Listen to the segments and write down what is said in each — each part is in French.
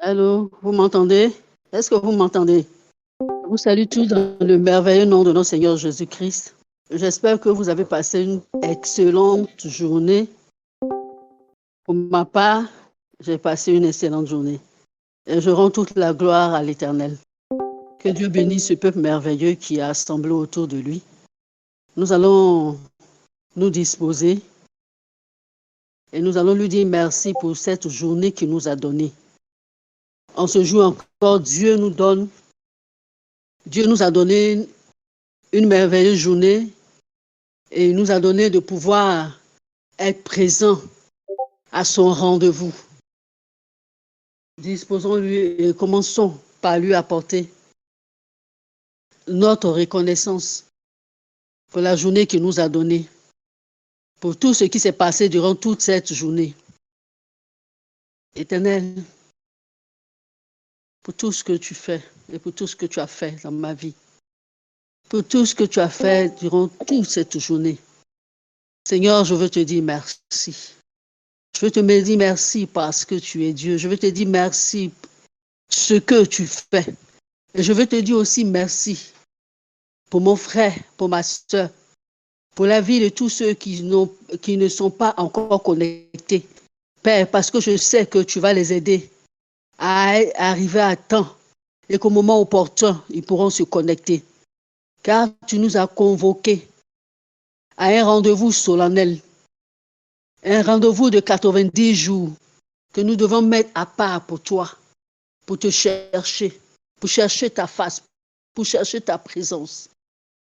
Allô, vous m'entendez? Est-ce que vous m'entendez? Je vous salue tous dans le merveilleux nom de notre Seigneur Jésus-Christ. J'espère que vous avez passé une excellente journée. Pour ma part, j'ai passé une excellente journée. Et je rends toute la gloire à l'Éternel. Que Dieu bénisse ce peuple merveilleux qui a assemblé autour de lui. Nous allons nous disposer et nous allons lui dire merci pour cette journée qu'il nous a donnée. En ce jour encore, Dieu nous a donné une merveilleuse journée et il nous a donné de pouvoir être présent à son rendez-vous. Disposons-lui et commençons par lui apporter notre reconnaissance pour la journée qu'il nous a donnée, pour tout ce qui s'est passé durant toute cette journée. Éternel, pour tout ce que tu fais et pour tout ce que tu as fait dans ma vie, pour tout ce que tu as fait durant toute cette journée. Seigneur, je veux te dire merci. Je veux te dire merci parce que tu es Dieu. Je veux te dire merci pour ce que tu fais. Et je veux te dire aussi merci pour mon frère, pour ma soeur, pour la vie de tous ceux qui ne sont pas encore connectés. Père, parce que je sais que tu vas les aider à arriver à temps et qu'au moment opportun, ils pourront se connecter. Car tu nous as convoqués à un rendez-vous solennel, un rendez-vous de 90 jours que nous devons mettre à part pour toi, pour te chercher, pour chercher ta face, pour chercher ta présence.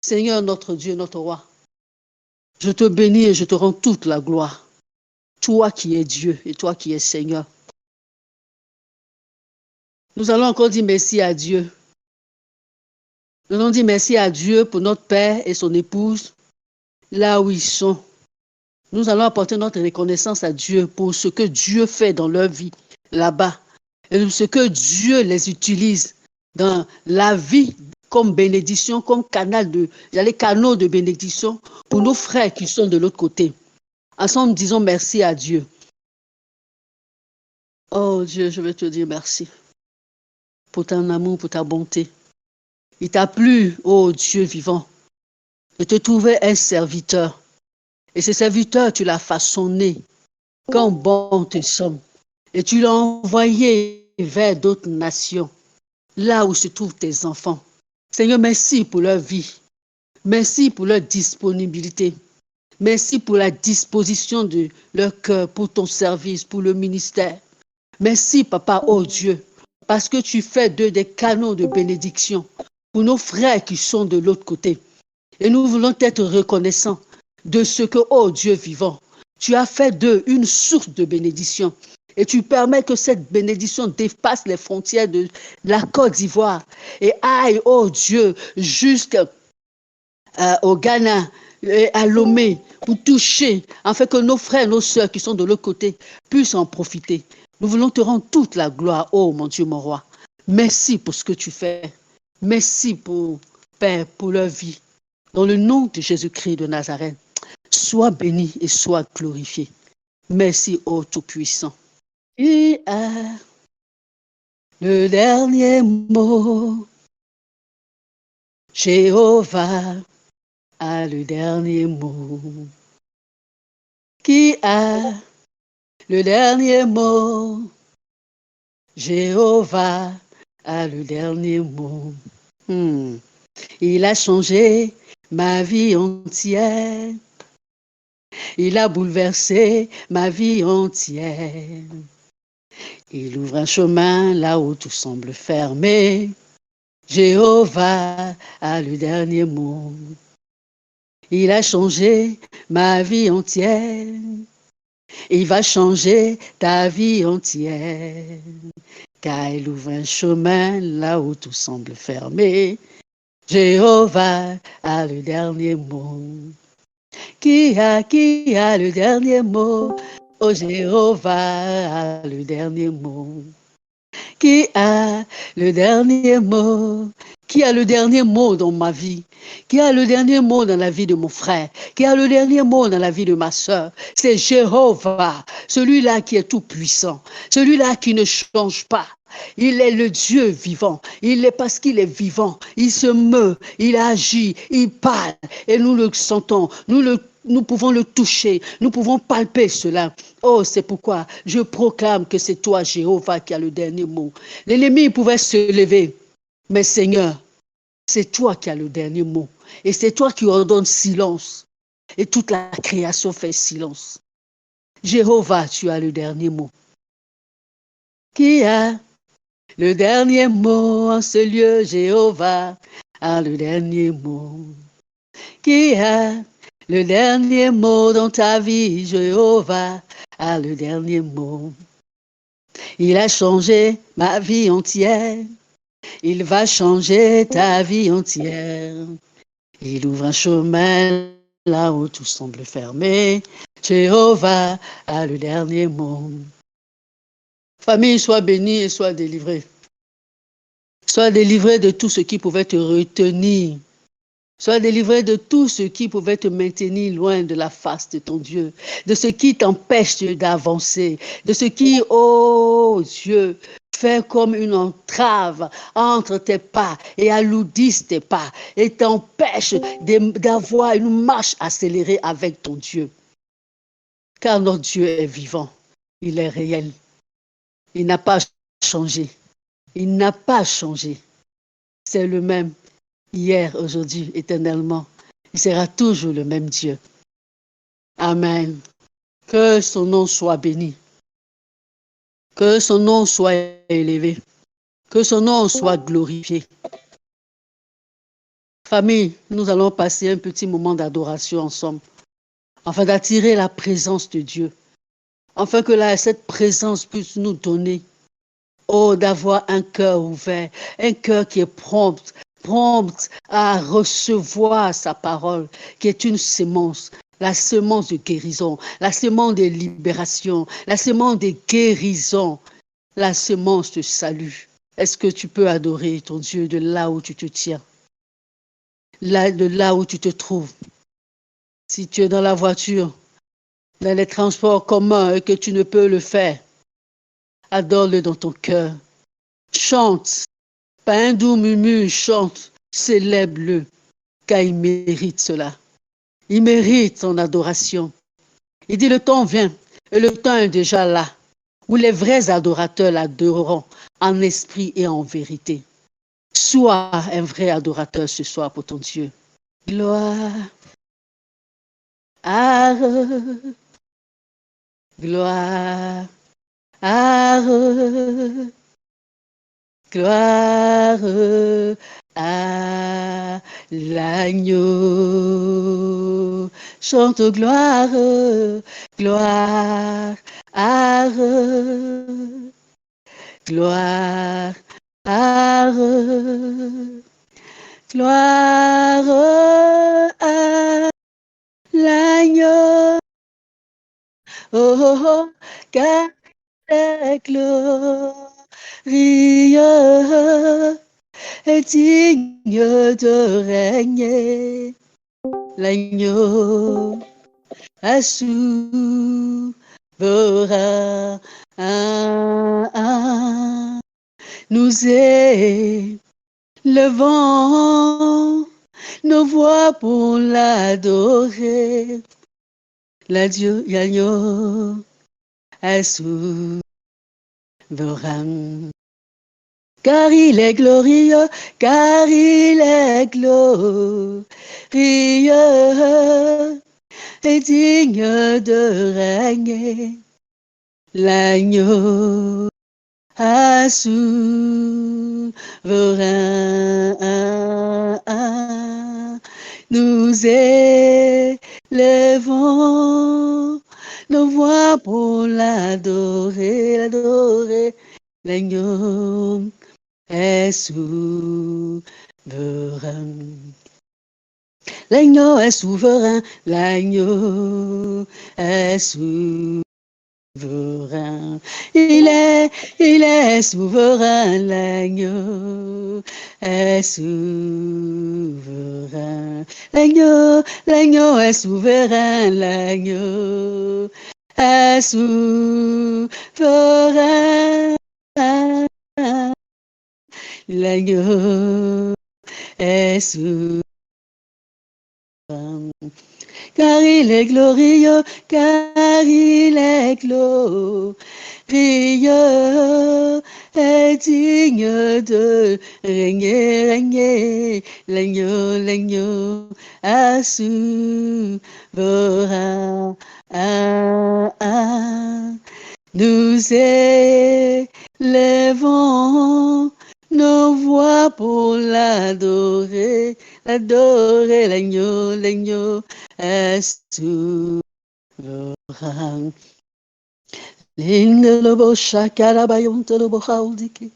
Seigneur, notre Dieu, notre roi, je te bénis et je te rends toute la gloire. Toi qui es Dieu et toi qui es Seigneur. Nous allons encore dire merci à Dieu. Nous allons dire merci à Dieu pour notre Père et son épouse, là où ils sont. Nous allons apporter notre reconnaissance à Dieu pour ce que Dieu fait dans leur vie, là-bas. Et ce que Dieu les utilise dans la vie comme bénédiction, comme canaux de bénédiction pour nos frères qui sont de l'autre côté. Ensemble, disons merci à Dieu. Oh Dieu, je veux te dire merci pour ton amour, pour ta bonté. Il t'a plu, oh Dieu vivant, de te trouver un serviteur. Et ce serviteur, tu l'as façonné comme bon te sommes. Et tu l'as envoyé vers d'autres nations, là où se trouvent tes enfants. Seigneur, merci pour leur vie. Merci pour leur disponibilité. Merci pour la disposition de leur cœur, pour ton service, pour le ministère. Merci, Papa, oh Dieu, parce que tu fais d'eux des canaux de bénédiction pour nos frères qui sont de l'autre côté. Et nous voulons être reconnaissants de ce que, oh Dieu vivant, tu as fait d'eux une source de bénédiction. Et tu permets que cette bénédiction dépasse les frontières de la Côte d'Ivoire et aille, oh Dieu, jusqu'au Ghana, à Lomé, pour toucher, afin que nos frères, nos sœurs qui sont de l'autre côté puissent en profiter. Nous voulons te rendre toute la gloire, oh mon Dieu, mon roi. Merci pour ce que tu fais. Merci pour, Père, pour leur vie. Dans le nom de Jésus-Christ de Nazareth, sois béni et sois glorifié. Merci, ô Tout-Puissant. Tu as le dernier mot. Jéhovah a le dernier mot. Qui a le dernier mot? Jéhovah a le dernier mot. Il a changé ma vie entière. Il a bouleversé ma vie entière. Il ouvre un chemin là où tout semble fermé. Jéhovah a le dernier mot. Il a changé ma vie entière. Il va changer ta vie entière. Car il ouvre un chemin là où tout semble fermé. Jéhovah a le dernier mot. Qui a le dernier mot? Oh, Jéhovah a le dernier mot. Qui a le dernier mot? Qui a le dernier mot dans ma vie? Qui a le dernier mot dans la vie de mon frère? Qui a le dernier mot dans la vie de ma soeur? C'est Jéhovah, celui-là qui est tout puissant, celui-là qui ne change pas, Il est le Dieu vivant. Il est parce qu'il est vivant. Il se meut, il agit, il parle. Et nous le sentons. Nous pouvons le toucher. Nous pouvons palper cela. Oh, c'est pourquoi je proclame que c'est toi, Jéhovah, qui a le dernier mot. L'ennemi pouvait se lever. Mais Seigneur, c'est toi qui as le dernier mot. Et c'est toi qui ordonnes silence. Et toute la création fait silence. Jéhovah, tu as le dernier mot. Qui a le dernier mot en ce lieu? Jéhovah a le dernier mot. Qui a le dernier mot dans ta vie? Jéhovah a le dernier mot. Il a changé ma vie entière. Il va changer ta vie entière. Il ouvre un chemin là où tout semble fermé. Jéhovah a le dernier mot. Famille, sois bénie et sois délivrée. Sois délivré de tout ce qui pouvait te retenir. Sois délivré de tout ce qui pouvait te maintenir loin de la face de ton Dieu, de ce qui t'empêche d'avancer, de ce qui, oh Dieu, fait comme une entrave entre tes pas et alourdisse tes pas et t'empêche d'avoir une marche accélérée avec ton Dieu. Car notre Dieu est vivant, il est réel, il n'a pas changé, il n'a pas changé. C'est le même. Hier, aujourd'hui, éternellement, il sera toujours le même Dieu. Amen. Que son nom soit béni. Que son nom soit élevé. Que son nom soit glorifié. Famille, nous allons passer un petit moment d'adoration ensemble, afin d'attirer la présence de Dieu, afin que cette présence puisse nous donner, oh, d'avoir un cœur ouvert, un cœur qui est prompt à recevoir sa parole, qui est une sémence, la semence de guérison, la semence de libération, la semence de guérison, la semence de salut. Est-ce que tu peux adorer ton Dieu de là où tu te tiens, de là où tu te trouves? Si tu es dans la voiture, dans les transports communs et que tu ne peux le faire, adore-le dans ton cœur. Chante. Pas un doux murmure, chante, célèbre-le, car il mérite cela. Il mérite ton adoration. Il dit le temps vient, et le temps est déjà là, où les vrais adorateurs l'adoreront en esprit et en vérité. Sois un vrai adorateur ce soir pour ton Dieu. Gloire, gloire, gloire à l'agneau. Chante gloire, gloire, gloire, gloire à l'agneau. Oh, oh, oh, car est glorieux et digne de régner. L'agneau est souverain. Nous élevons nos voix pour l'adorer. L'agneau est souverain. Car il est glorieux, car il est glorieux et digne de régner. L'agneau est souverain. Nous élevons nos voix pour l'adorer. L'agneau est souverain. L'agneau est souverain. L'agneau est souverain. Il est souverain. L'agneau est souverain. L'agneau est souverain. L'agneau est souverain. l'agneau est souverain. Car il est glorieux, car il est glorieux, est digne de régner, régner, l'agneau, souverain. Nous élevons nos voix pour l'adorer, l'agneau est souverain. L'indolobo shakarabayon tolobo haudiki.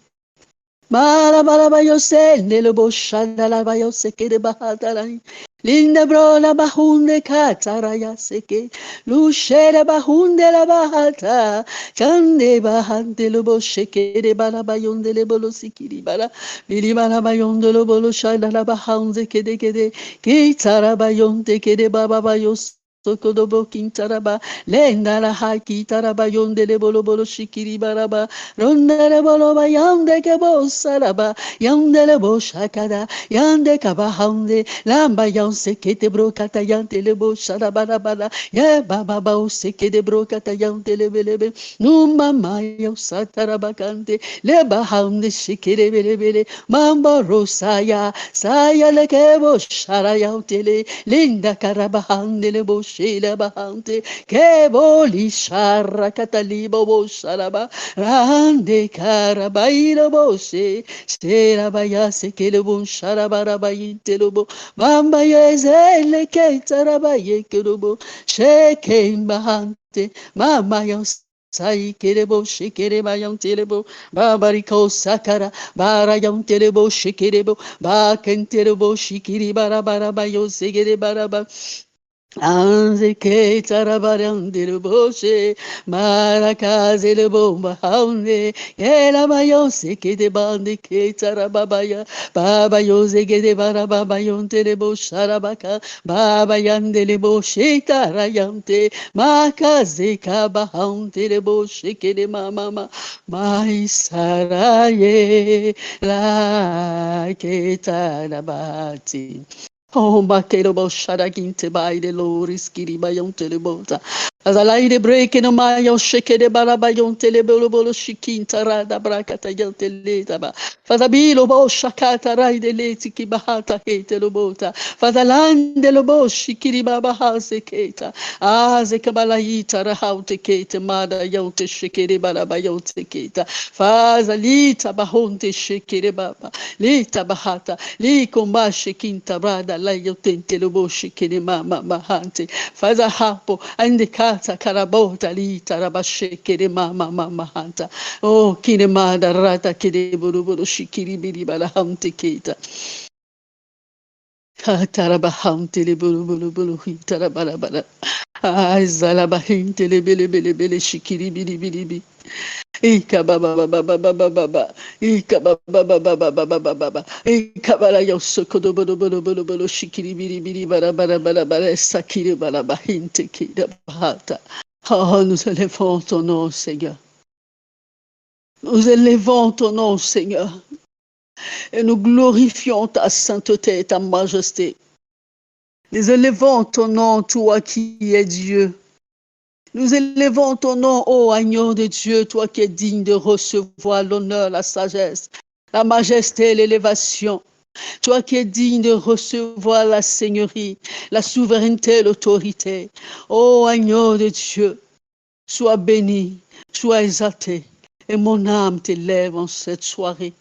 Malabalabayo se, nelobo shadalabayo seke de bahatalai. Linda bro la bahunde kataraya seke. Lushe la bahunde la bahata. Kande bahante lobo sheke de balabayon de lebolo sikiri bala. Lili balabayon de lobolo shadala bahunde kede kede. Kitarabayon de kede bababayos. Sokodobo kintaraba, lenda la haki taraba yonde le bolo bolo shikiri baraba, ronde le bolo ba yande ke bo saraba, yande le bo shakada, yande kaba hande, lamba yanse kete brokata yante le bo sharaba bala, ye baba ba ose kete brokata yante le belebe, numama yo sataraba kante, le ba hande shikere bele, mamba rosaya, saya le ke bo shara yante le, linda karaba hande le bo Shila Bahante, Keboli Shara Catalibo Bosharaba, Rande Carabaila Bose, Serabaya Sekelebon Sharabarabayi Telobo, Bamba Yezele Ketarabaye Kelobo, Shekem Bahante, Mama Yos. Sai kerebo shikere bayan telebo babariko sakara barayan telebo shikirebo ba kenterebo shikiri barabara bayo segere baraba Anze ke tarabarande le boshe, marakaze le bomba haune, ela bayo se ke de bande ke tarababaya, baba yo ze ke de barababa yonte le bosharabaka, baba yande le boshe tarayante, makaze ka bahante le boshe ke de mama, mai saraye la ke tarabati. Oh, ma che lo boshara ginte by the Lord is kiri bayon telebota. As I lie the break in my yon shake de barabayon telebolo shikinta rada brakata yon teletaba. Fazabilo bo shakata rai de leti ki bahata hete lobota. Fazalande lo bo shikiri baba hase keta. Aze kabalayita rahaute kete mada yonte shikiri barabayon keta. Fazalita bahonte shikiri baba. Lita bahata. Li kombashe kinta brada la yotente lo boshi kene mama mahante. Faza hapo andekata karabota li tarabashe kene mama mahanta. Oh kine mada rata kene buru buru shikiri biri bala hante kita. Tarabahante le bulu bulu bulu tarabara bara. Zalabahinte le bele bele bele shikiri biri biri biri. Ika baba baba baba baba ika baba baba baba baba baba ika bara yosoko do bodo bodo bodo bodo shikiri biri biri bara bara bara bara sakiri bara bahinte kira bahata. Oh, nous élevons ton nom, Seigneur. Nous élevons ton nom, Seigneur. Et nous glorifions ta sainteté et ta majesté. Nous élevons ton nom, toi qui es Dieu. Nous élevons ton nom, ô agneau de Dieu, toi qui es digne de recevoir l'honneur, la sagesse, la majesté, l'élévation. Toi qui es digne de recevoir la seigneurie, la souveraineté, l'autorité. Ô agneau de Dieu, sois béni, sois exalté. Et mon âme t'élève en cette soirée.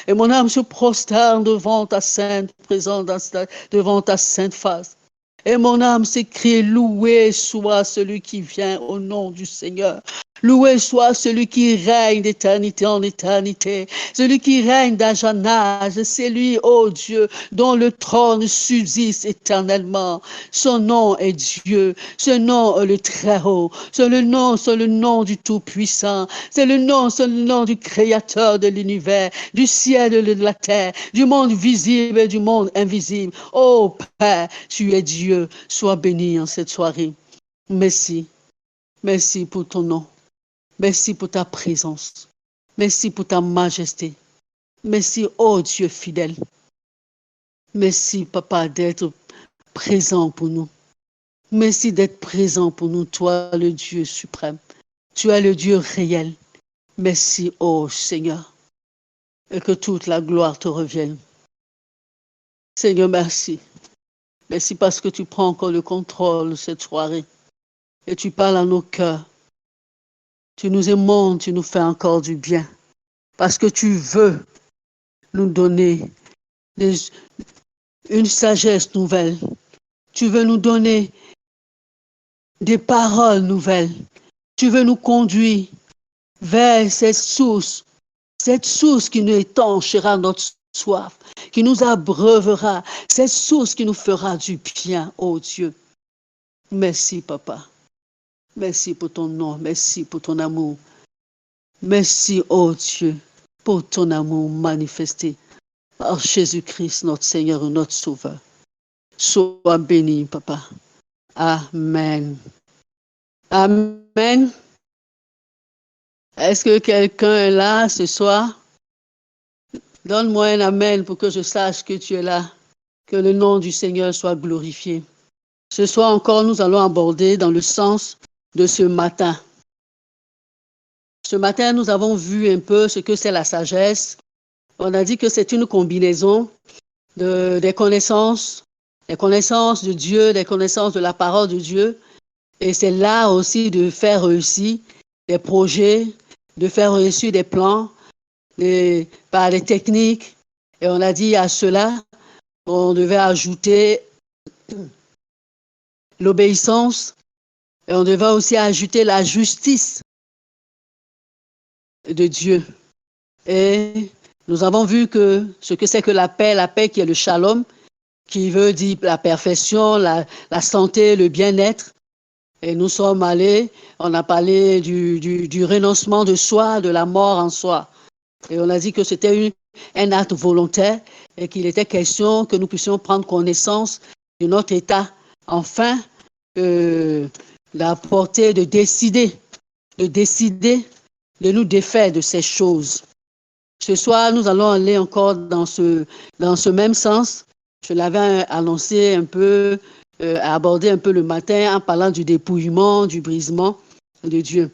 Et mon âme se prosterne devant ta sainte présence, devant ta sainte face. Et mon âme s'écrie, loué soit celui qui vient au nom du Seigneur. Loué soit celui qui règne d'éternité en éternité, celui qui règne d'âge en âge, c'est lui, ô Dieu, dont le trône subsiste éternellement. Son nom est Dieu, ce nom est le Très-Haut, c'est le nom du Tout-Puissant, c'est le nom du Créateur de l'univers, du ciel et de la terre, du monde visible et du monde invisible. Ô Père, tu es Dieu, sois béni en cette soirée. Merci, merci pour ton nom. Merci pour ta présence. Merci pour ta majesté. Merci, oh Dieu fidèle. Merci, Papa, d'être présent pour nous. Merci d'être présent pour nous, toi, le Dieu suprême. Tu es le Dieu réel. Merci, oh Seigneur, et que toute la gloire te revienne. Seigneur, merci. Merci parce que tu prends encore le contrôle de cette soirée et tu parles à nos cœurs. Tu nous aimes, tu nous fais encore du bien parce que tu veux nous donner une sagesse nouvelle. Tu veux nous donner des paroles nouvelles. Tu veux nous conduire vers cette source qui nous étanchera notre soif, qui nous abreuvera, cette source qui nous fera du bien, oh Dieu. Merci, Papa. Merci pour ton nom, merci pour ton amour. Merci, oh Dieu, pour ton amour manifesté par Jésus-Christ, notre Seigneur et notre Sauveur. Sois béni, Papa. Amen. Amen. Est-ce que quelqu'un est là ce soir? Donne-moi un amen pour que je sache que tu es là. Que le nom du Seigneur soit glorifié. Ce soir encore, nous allons aborder dans le sens de ce matin. Ce matin, nous avons vu un peu ce que c'est la sagesse. On a dit que c'est une combinaison des connaissances de Dieu, des connaissances de la parole de Dieu. Et c'est là aussi de faire réussir des projets, de faire réussir des plans par des techniques. Et on a dit à cela, on devait ajouter l'obéissance et on devait aussi ajouter la justice de Dieu. Et nous avons vu que ce que c'est que la paix qui est le shalom, qui veut dire la perfection, la santé, le bien-être. Et nous sommes allés, on a parlé du renoncement de soi, de la mort en soi. Et on a dit que c'était un acte volontaire et qu'il était question que nous puissions prendre connaissance de notre état, enfin, la portée de décider, de nous défaire de ces choses. Ce soir, nous allons aller encore dans ce même sens. Je l'avais annoncé un peu, abordé un peu le matin en parlant du dépouillement, du brisement de Dieu.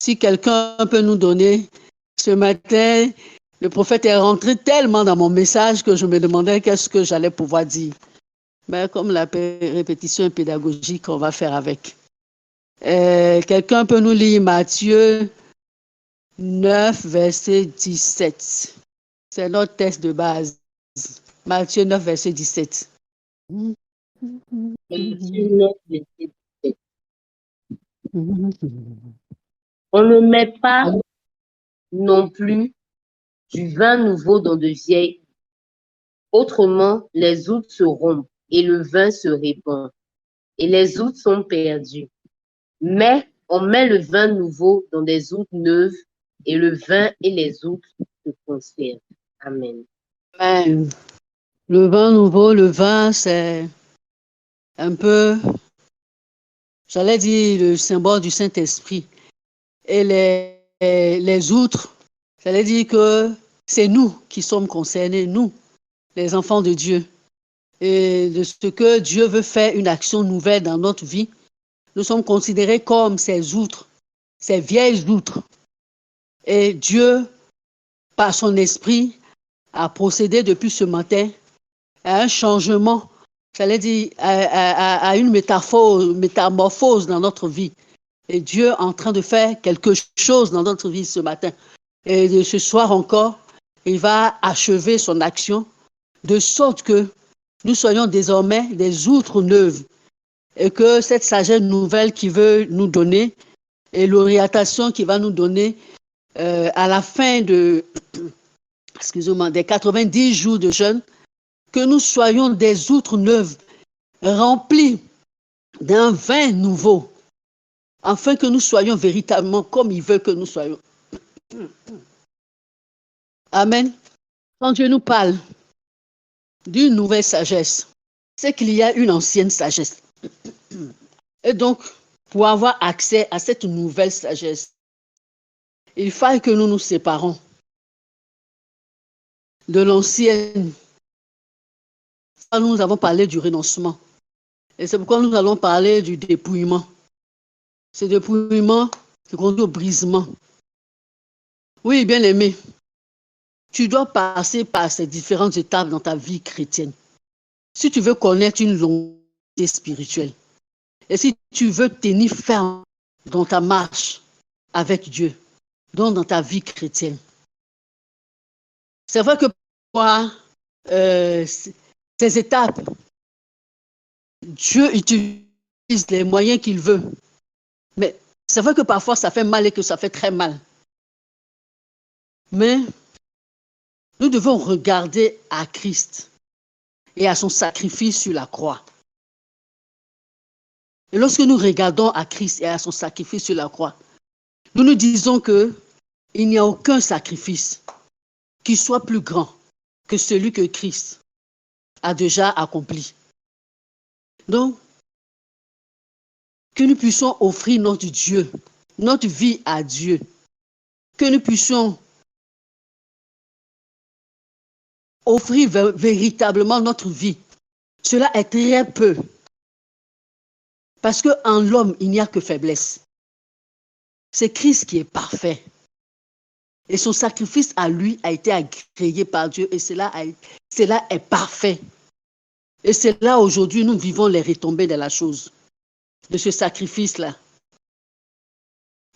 Si quelqu'un peut nous donner, ce matin, le prophète est rentré tellement dans mon message que je me demandais qu'est-ce que j'allais pouvoir dire. Mais comme la répétition pédagogique, on va faire avec. Quelqu'un peut nous lire Matthieu 9, verset 17. C'est notre texte de base. Matthieu 9, verset 17. Matthieu 9, verset 17. On ne met pas non plus du vin nouveau dans de vieilles. Autrement, les outres se rompent et le vin se répand et les outres sont perdues. Mais on met le vin nouveau dans des outres neuves et le vin et les outres se conservent. Amen. Amen. Le vin nouveau, le vin, c'est un peu, j'allais dire, le symbole du Saint-Esprit. Et les outres, j'allais dire que c'est nous qui sommes concernés, nous, les enfants de Dieu. Et de ce que Dieu veut faire une action nouvelle dans notre vie, nous sommes considérés comme ces outres, ces vieilles outres. Et Dieu, par son esprit, a procédé depuis ce matin à un changement, j'allais dire, à une métamorphose dans notre vie. Et Dieu est en train de faire quelque chose dans notre vie ce matin. Et de ce soir encore, il va achever son action de sorte que nous soyons désormais des outres neuves et que cette sagesse nouvelle qu'il veut nous donner et l'orientation qu'il va nous donner à la fin des 90 jours de jeûne, que nous soyons des outres neuves remplis d'un vin nouveau, afin que nous soyons véritablement comme il veut que nous soyons. Amen. Quand Dieu nous parle d'une nouvelle sagesse, c'est qu'il y a une ancienne sagesse. Et donc, pour avoir accès à cette nouvelle sagesse, il faille que nous nous séparons de l'ancienne. Nous avons parlé du renoncement. Et c'est pourquoi nous allons parler du dépouillement. Ce dépouillement qui conduit au brisement. Oui, bien aimé, tu dois passer par ces différentes étapes dans ta vie chrétienne. Si tu veux connaître une longévité spirituelle, et si tu veux tenir ferme dans ta marche avec Dieu, donc dans ta vie chrétienne. C'est vrai que pour ces étapes, Dieu utilise les moyens qu'il veut. Mais c'est vrai que parfois ça fait mal et que ça fait très mal. Mais nous devons regarder à Christ et à son sacrifice sur la croix. Et lorsque nous regardons à Christ et à son sacrifice sur la croix, nous nous disons qu'il n'y a aucun sacrifice qui soit plus grand que celui que Christ a déjà accompli. Donc, que nous puissions offrir notre Dieu, notre vie à Dieu, que nous puissions offrir véritablement notre vie. Cela est très peu. Parce qu'en l'homme, il n'y a que faiblesse. C'est Christ qui est parfait. Et son sacrifice à lui a été agréé par Dieu et cela est parfait. Et c'est là aujourd'hui nous vivons les retombées de la chose, de ce sacrifice-là.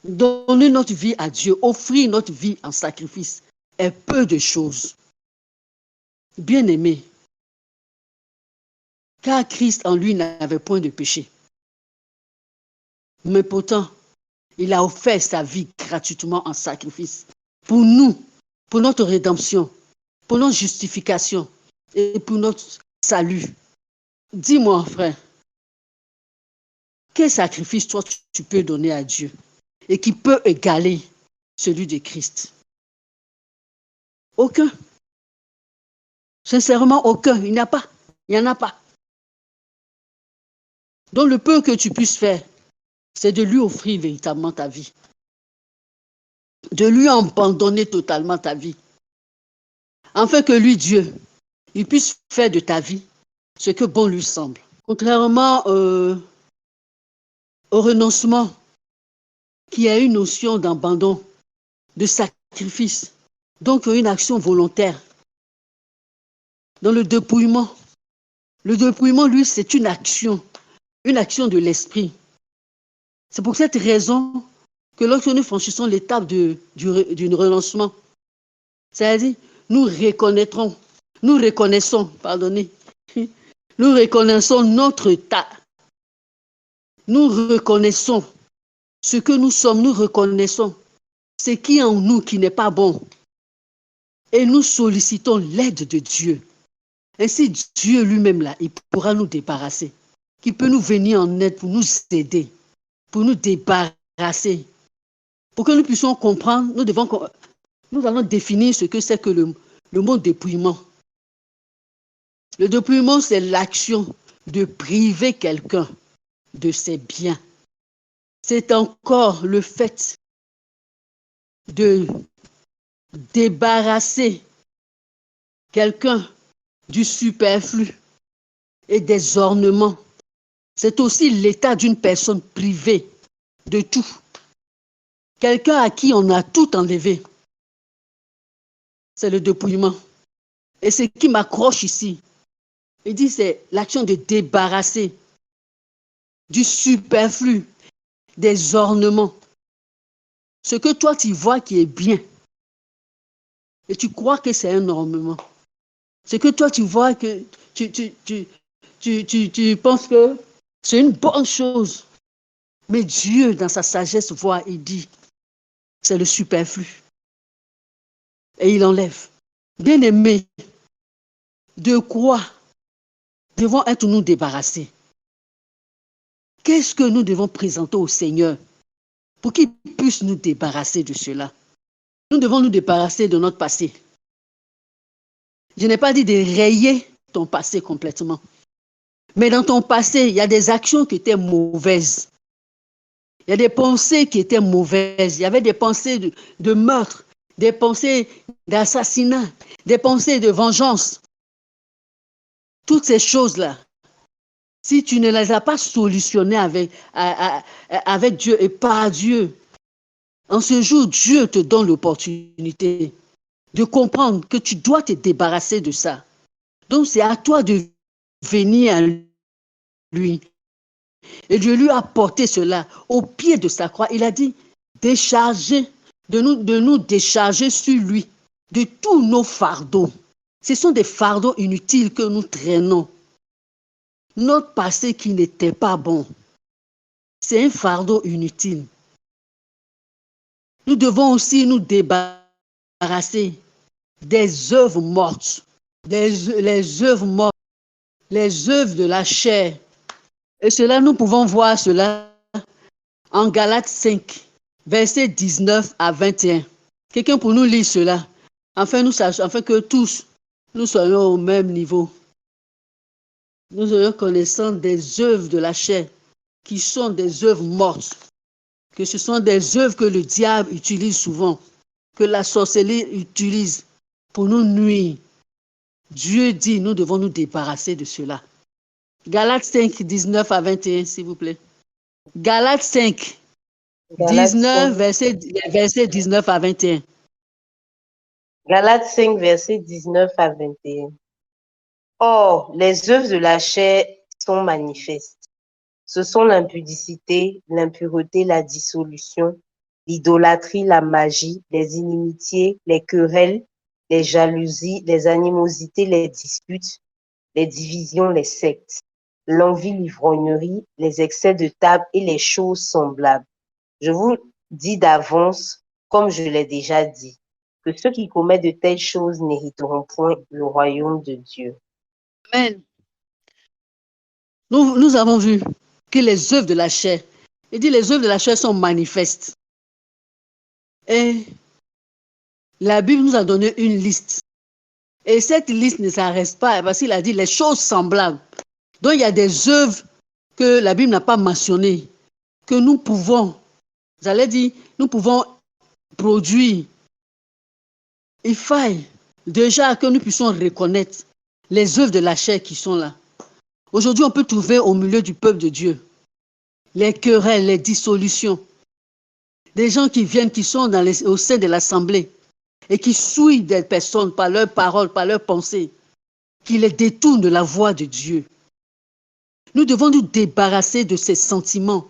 Donner notre vie à Dieu, offrir notre vie en sacrifice est peu de choses. Bien-aimé, car Christ en lui n'avait point de péché. Mais pourtant, il a offert sa vie gratuitement en sacrifice pour nous, pour notre rédemption, pour notre justification et pour notre salut. Dis-moi, frère, quel sacrifice toi tu peux donner à Dieu et qui peut égaler celui de Christ? Aucun. Sincèrement, aucun. Il n'y en a pas. Donc le peu que tu puisses faire, c'est de lui offrir véritablement ta vie. De lui abandonner totalement ta vie. Afin que lui, Dieu, il puisse faire de ta vie ce que bon lui semble. Contrairement au renoncement, qui a une notion d'abandon, de sacrifice, donc une action volontaire. Dans le dépouillement, lui, c'est une action de l'esprit. C'est pour cette raison que lorsque nous franchissons l'étape du renoncement, c'est-à-dire nous reconnaissons notre état. Nous reconnaissons ce que nous sommes, nous reconnaissons ce qui est en nous qui n'est pas bon. Et nous sollicitons l'aide de Dieu. Ainsi, Dieu lui-même, là, il pourra nous débarrasser. Il peut nous venir en aide pour nous aider, pour nous débarrasser. Pour que nous puissions comprendre, nous allons définir ce que c'est que le mot dépouillement. Le dépouillement, c'est l'action de priver quelqu'un de ses biens. C'est encore le fait de débarrasser quelqu'un du superflu et des ornements. C'est aussi l'état d'une personne privée de tout. Quelqu'un à qui on a tout enlevé. C'est le dépouillement. Et ce qui m'accroche ici, il dit c'est l'action de débarrasser du superflu, des ornements. Ce que toi tu vois qui est bien, et tu crois que c'est un ornement. Ce que toi tu vois que tu penses que c'est une bonne chose. Mais Dieu, dans sa sagesse, voit et dit, c'est le superflu. Et il enlève. Bien-aimés, de quoi devons être nous débarrassés? Qu'est-ce que nous devons présenter au Seigneur pour qu'il puisse nous débarrasser de cela? Nous devons nous débarrasser de notre passé. Je n'ai pas dit de rayer ton passé complètement. Mais dans ton passé, il y a des actions qui étaient mauvaises. Il y a des pensées qui étaient mauvaises. Il y avait des pensées de meurtre, des pensées d'assassinat, des pensées de vengeance. Toutes ces choses-là, si tu ne les as pas solutionnées avec Dieu et par Dieu, en ce jour, Dieu te donne l'opportunité de comprendre que tu dois te débarrasser de ça. Donc, c'est à toi de venir à lui et de lui apporter cela au pied de sa croix. Il a dit, décharger, de nous décharger sur lui de tous nos fardeaux. Ce sont des fardeaux inutiles que nous traînons. Notre passé qui n'était pas bon, c'est un fardeau inutile. Nous devons aussi nous débarrasser des œuvres mortes, les œuvres mortes, les œuvres de la chair. Et cela, nous pouvons voir cela en Galates 5, versets 19 à 21. Quelqu'un pour nous lire cela, afin que tous, nous soyons au même niveau. Nous soyons connaissants des œuvres de la chair, qui sont des œuvres mortes, que ce sont des œuvres que le diable utilise souvent, que la sorcellerie utilise pour nous nuire. Dieu dit, nous devons nous débarrasser de cela. Galates 5, 19 à 21, s'il vous plaît. Galates 5, 19, verset 19 à 21. Galates 5, verset 19 à 21. Or, les œuvres de la chair sont manifestes. Ce sont l'impudicité, l'impureté, la dissolution, l'idolâtrie, la magie, les inimitiés, les querelles, les jalousies, les animosités, les disputes, les divisions, les sectes, l'envie, l'ivrognerie, les excès de table et les choses semblables. Je vous dis d'avance, comme je l'ai déjà dit, que ceux qui commettent de telles choses n'hériteront point le royaume de Dieu. Amen. Nous avons vu que les œuvres de la chair, il dit les œuvres de la chair sont manifestes. Et la Bible nous a donné une liste. Et cette liste ne s'arrête pas parce qu'il a dit les choses semblables. Donc il y a des œuvres que la Bible n'a pas mentionnées, que nous pouvons, j'allais dire, nous pouvons produire. Il faille déjà que nous puissions reconnaître les œuvres de la chair qui sont là. Aujourd'hui, on peut trouver au milieu du peuple de Dieu les querelles, les dissolutions, des gens qui viennent, qui sont au sein de l'assemblée et qui souillent des personnes par leurs paroles, par leurs pensées, qui les détournent de la voie de Dieu. Nous devons nous débarrasser de ces sentiments.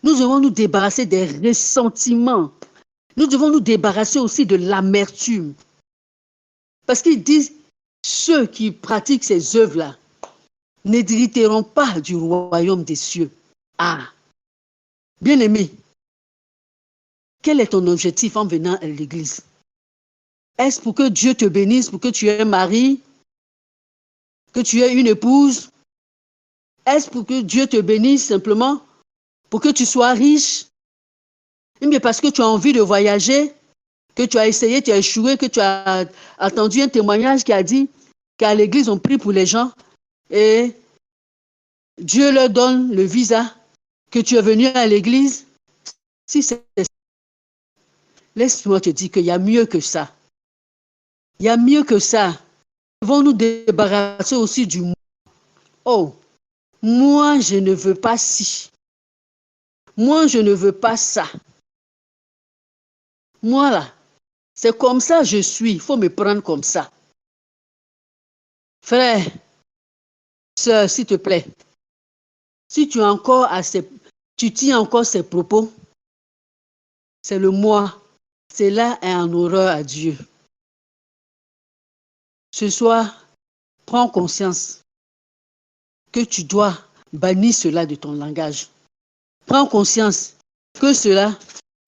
Nous devons nous débarrasser des ressentiments. Nous devons nous débarrasser aussi de l'amertume. Parce qu'ils disent, ceux qui pratiquent ces œuvres-là n'hériteront pas du royaume des cieux. Ah, bien-aimé, quel est ton objectif en venant à l'église? Est-ce pour que Dieu te bénisse, pour que tu aies un mari, que tu aies une épouse? Est-ce pour que Dieu te bénisse simplement, pour que tu sois riche? Mais parce que tu as envie de voyager, que tu as essayé, tu as échoué, que tu as entendu un témoignage qui a dit qu'à l'église, on prie pour les gens et Dieu leur donne le visa, que tu es venu à l'église. Si c'est ça, laisse-moi te dire qu'il y a mieux que ça. Il y a mieux que ça. Nous devons nous débarrasser aussi du moi. Oh, moi, je ne veux pas ci. Moi, je ne veux pas ça. Moi, là, c'est comme ça je suis. Il faut me prendre comme ça. Frère, sœur, s'il te plaît, si tu as encore tu tiens encore ces propos, c'est le moi. Cela est en horreur à Dieu. Ce soir, prends conscience que tu dois bannir cela de ton langage. Prends conscience que cela,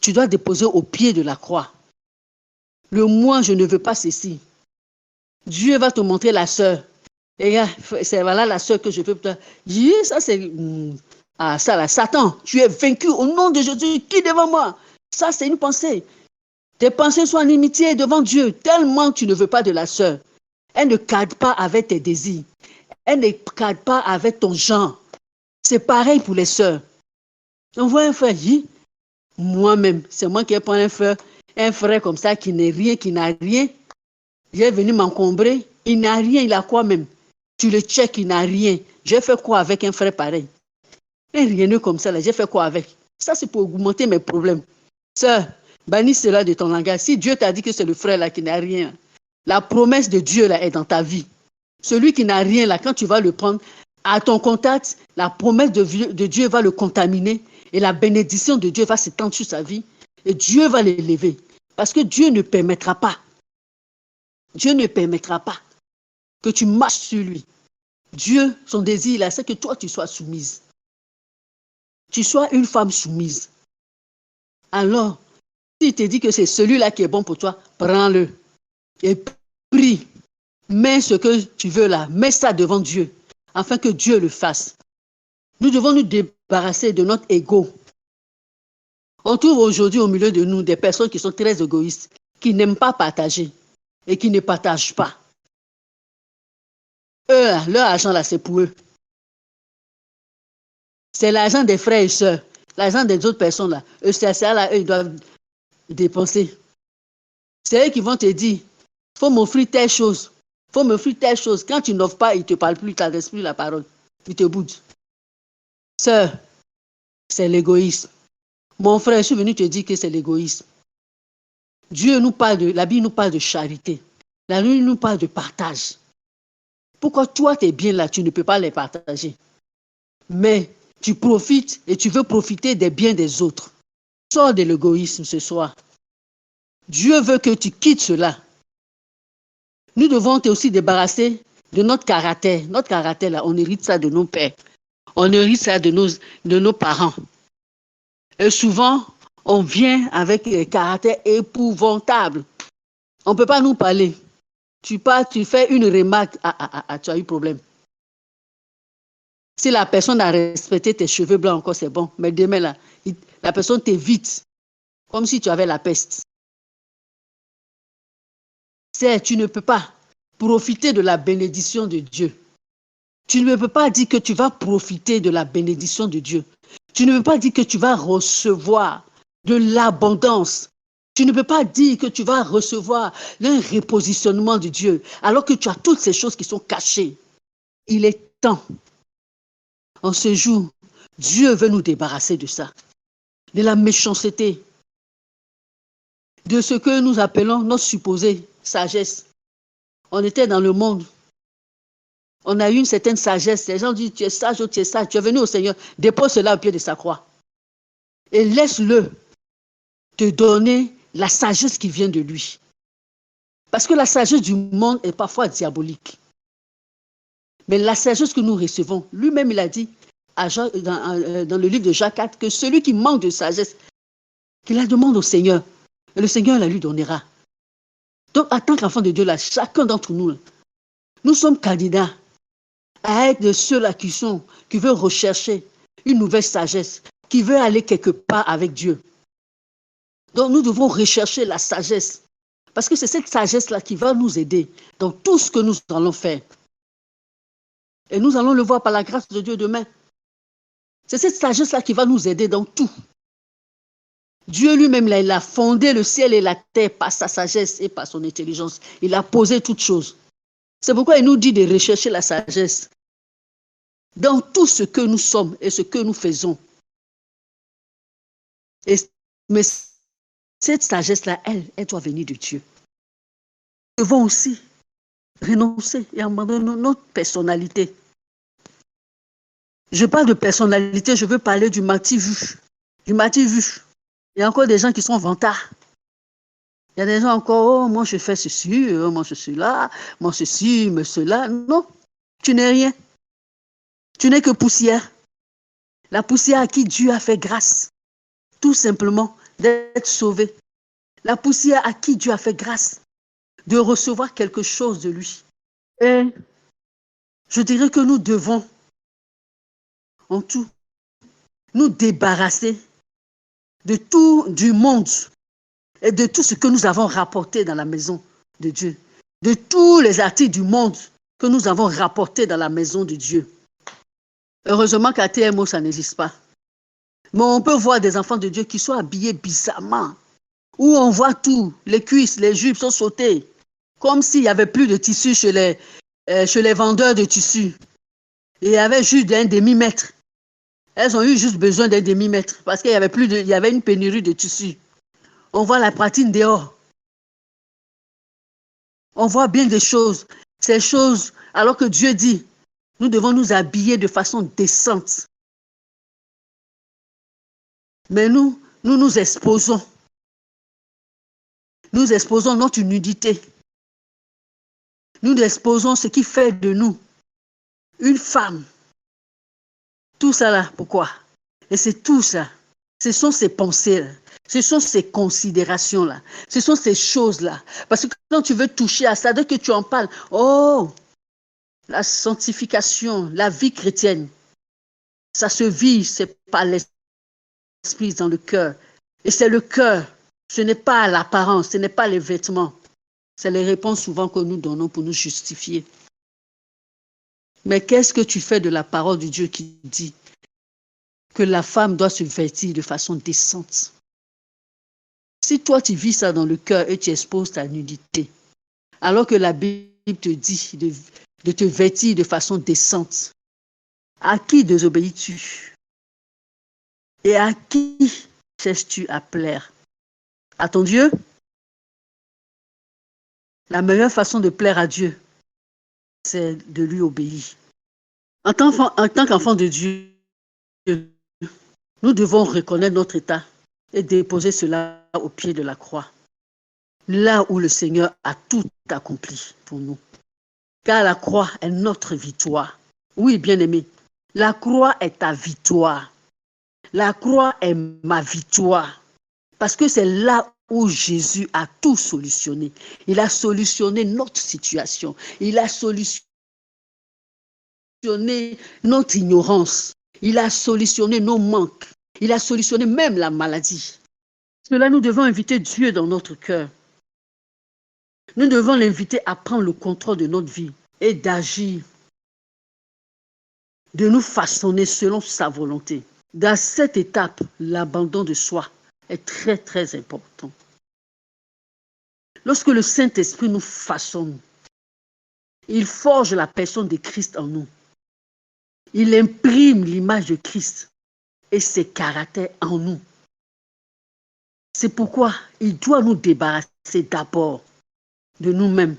tu dois déposer au pied de la croix. Le moi, je ne veux pas ceci. Dieu va te montrer la sœur. Et c'est voilà la sœur que je veux. Ça c'est... Ah, ça là, Satan, tu es vaincu au nom de Jésus. Qui devant moi? Ça, c'est une pensée. Tes pensées sont en inimitié devant Dieu, tellement tu ne veux pas de la sœur. Elle ne cadre pas avec tes désirs. Elle ne cadre pas avec ton genre. C'est pareil pour les sœurs. On voit un frère, Moi-même, c'est moi qui ai pris un frère comme ça qui n'est rien, qui n'a rien. Il est venu m'encombrer. Il n'a rien, il a quoi même? Tu le check, il n'a rien. J'ai fait quoi avec un frère pareil? Un rieneux comme ça, là, j'ai fait quoi avec? Ça, c'est pour augmenter mes problèmes. Sœur, bannis cela de ton langage. Si Dieu t'a dit que c'est le frère là qui n'a rien, la promesse de Dieu là est dans ta vie. Celui qui n'a rien là, quand tu vas le prendre à ton contact, la promesse de Dieu va le contaminer et la bénédiction de Dieu va s'étendre sur sa vie et Dieu va l'élever. Parce que Dieu ne permettra pas que tu marches sur lui. Dieu, son désir là, c'est que toi tu sois soumise. Tu sois une femme soumise. Alors, s'il te dit que c'est celui-là qui est bon pour toi, prends-le et prie. Mets ce que tu veux là, mets ça devant Dieu, afin que Dieu le fasse. Nous devons nous débarrasser de notre ego. On trouve aujourd'hui au milieu de nous des personnes qui sont très égoïstes, qui n'aiment pas partager et qui ne partagent pas. Eux, là, leur argent là, c'est pour eux. C'est l'argent des frères et sœurs, l'argent des autres personnes là. Eux, c'est ça là, eux, ils doivent dépenser. C'est eux qui vont te dire, il faut m'offrir telle chose. Il faut m'offrir telle chose. Quand tu n'offres pas, il ne te parle plus, il ne t'adresse plus la parole. Il te boude. Sœur, c'est l'égoïsme. Mon frère, je suis venu te dire que c'est l'égoïsme. Dieu nous parle la Bible nous parle de charité. La Bible nous parle de partage. Pourquoi toi, tes biens là, tu ne peux pas les partager? Mais tu profites et tu veux profiter des biens des autres. Sors de l'égoïsme ce soir. Dieu veut que tu quittes cela. Nous devons aussi débarrasser de notre caractère. Notre caractère, là, on hérite ça de nos pères. On hérite ça de nos parents. Et souvent, on vient avec un caractère épouvantable. On ne peut pas nous parler. Tu pars, tu fais une remarque, tu as eu problème. Si la personne a respecté tes cheveux blancs encore, c'est bon. Mais demain, là, la personne t'évite comme si tu avais la peste. Tu ne peux pas profiter de la bénédiction de Dieu. Tu ne peux pas dire que tu vas profiter de la bénédiction de Dieu. Tu ne peux pas dire que tu vas recevoir de l'abondance. Tu ne peux pas dire que tu vas recevoir un repositionnement de Dieu alors que tu as toutes ces choses qui sont cachées. Il est temps. En ce jour, Dieu veut nous débarrasser de ça, de la méchanceté, de ce que nous appelons notre supposée sagesse. On était dans le monde. On a eu une certaine sagesse. Les gens disent, tu es sage ou tu es sage. Tu es venu au Seigneur, dépose cela au pied de sa croix. Et laisse-le te donner la sagesse qui vient de lui. Parce que la sagesse du monde est parfois diabolique. Mais la sagesse que nous recevons, lui-même il a dit dans le livre de Jacques 4 que celui qui manque de sagesse, qu'il la demande au Seigneur. Et le Seigneur la lui donnera. Donc en tant qu'enfant de Dieu, là, chacun d'entre nous, nous sommes candidats à être de ceux-là qui veulent rechercher une nouvelle sagesse, qui veulent aller quelque part avec Dieu. Donc nous devons rechercher la sagesse, parce que c'est cette sagesse-là qui va nous aider dans tout ce que nous allons faire. Et nous allons le voir par la grâce de Dieu demain. C'est cette sagesse-là qui va nous aider dans tout. Dieu lui-même, là, il a fondé le ciel et la terre par sa sagesse et par son intelligence. Il a posé toutes choses. C'est pourquoi il nous dit de rechercher la sagesse dans tout ce que nous sommes et ce que nous faisons. Mais cette sagesse-là, elle doit venir de Dieu. Nous devons aussi renoncer et abandonner notre personnalité. Je parle de personnalité, je veux parler du martyr vu. Du martyr vu. Il y a encore des gens qui sont vantards. Il y a des gens encore, oh, moi je fais ceci, moi je suis là, moi ceci, mais cela. Non, tu n'es rien. Tu n'es que poussière. La poussière à qui Dieu a fait grâce. Tout simplement d'être sauvé. La poussière à qui Dieu a fait grâce de recevoir quelque chose de lui. Et je dirais que nous devons en tout nous débarrasser de tout du monde et de tout ce que nous avons rapporté dans la maison de Dieu, de tous les articles du monde que nous avons rapportés dans la maison de Dieu. Heureusement qu'à TMO, ça n'existe pas. Mais on peut voir des enfants de Dieu qui sont habillés bizarrement, où on voit tout, les cuisses, les jupes sont sautées, comme s'il n'y avait plus de tissu chez les vendeurs de tissus. Et il y avait juste un demi-mètre. Elles ont eu juste besoin d'un demi-mètre parce qu'il y avait il y avait une pénurie de tissu. On voit la poitrine dehors. On voit bien des choses. Ces choses, alors que Dieu dit, nous devons nous habiller de façon décente. Mais nous exposons. Nous exposons notre nudité. Nous exposons ce qui fait de nous une femme. Tout ça là, pourquoi? Et c'est tout ça. Ce sont ces pensées-là. Ce sont ces considérations-là. Ce sont ces choses-là. Parce que quand tu veux toucher à ça, dès que tu en parles, oh, la sanctification, la vie chrétienne, ça se vit, c'est pas l'esprit dans le cœur. Et c'est le cœur. Ce n'est pas l'apparence, ce n'est pas les vêtements. C'est les réponses souvent que nous donnons pour nous justifier. Mais qu'est-ce que tu fais de la parole de Dieu qui dit que la femme doit se vêtir de façon décente? Si toi tu vis ça dans le cœur et tu exposes ta nudité, alors que la Bible te dit de te vêtir de façon décente, à qui désobéis-tu? Et à qui cherches-tu à plaire? À ton Dieu? La meilleure façon de plaire à Dieu, c'est de lui obéir. En tant qu'enfant de Dieu, nous devons reconnaître notre état et déposer cela au pied de la croix, là où le Seigneur a tout accompli pour nous. Car la croix est notre victoire. Oui, bien-aimé, la croix est ta victoire. La croix est ma victoire. Parce que c'est là où Jésus a tout solutionné. Il a solutionné notre situation. Il a solutionné notre ignorance. Il a solutionné nos manques. Il a solutionné même la maladie. Cela, nous devons inviter Dieu dans notre cœur. Nous devons l'inviter à prendre le contrôle de notre vie et d'agir, de nous façonner selon sa volonté. Dans cette étape, l'abandon de soi est très, très important. Lorsque le Saint-Esprit nous façonne, il forge la personne de Christ en nous. Il imprime l'image de Christ et ses caractères en nous. C'est pourquoi il doit nous débarrasser d'abord de nous-mêmes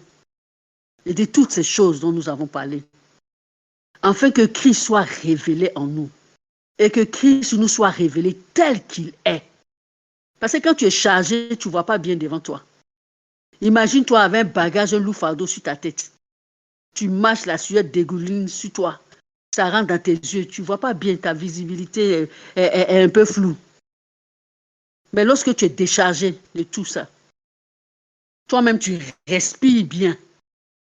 et de toutes ces choses dont nous avons parlé, afin que Christ soit révélé en nous et que Christ nous soit révélé tel qu'il est. Parce que quand tu es chargé, tu ne vois pas bien devant toi. Imagine-toi avec un bagage, un lourd fardeau sur ta tête. Tu marches, la sueur dégouline sur toi. Ça rentre dans tes yeux. Tu ne vois pas bien, ta visibilité est un peu floue. Mais lorsque tu es déchargé de tout ça, toi-même, tu respires bien.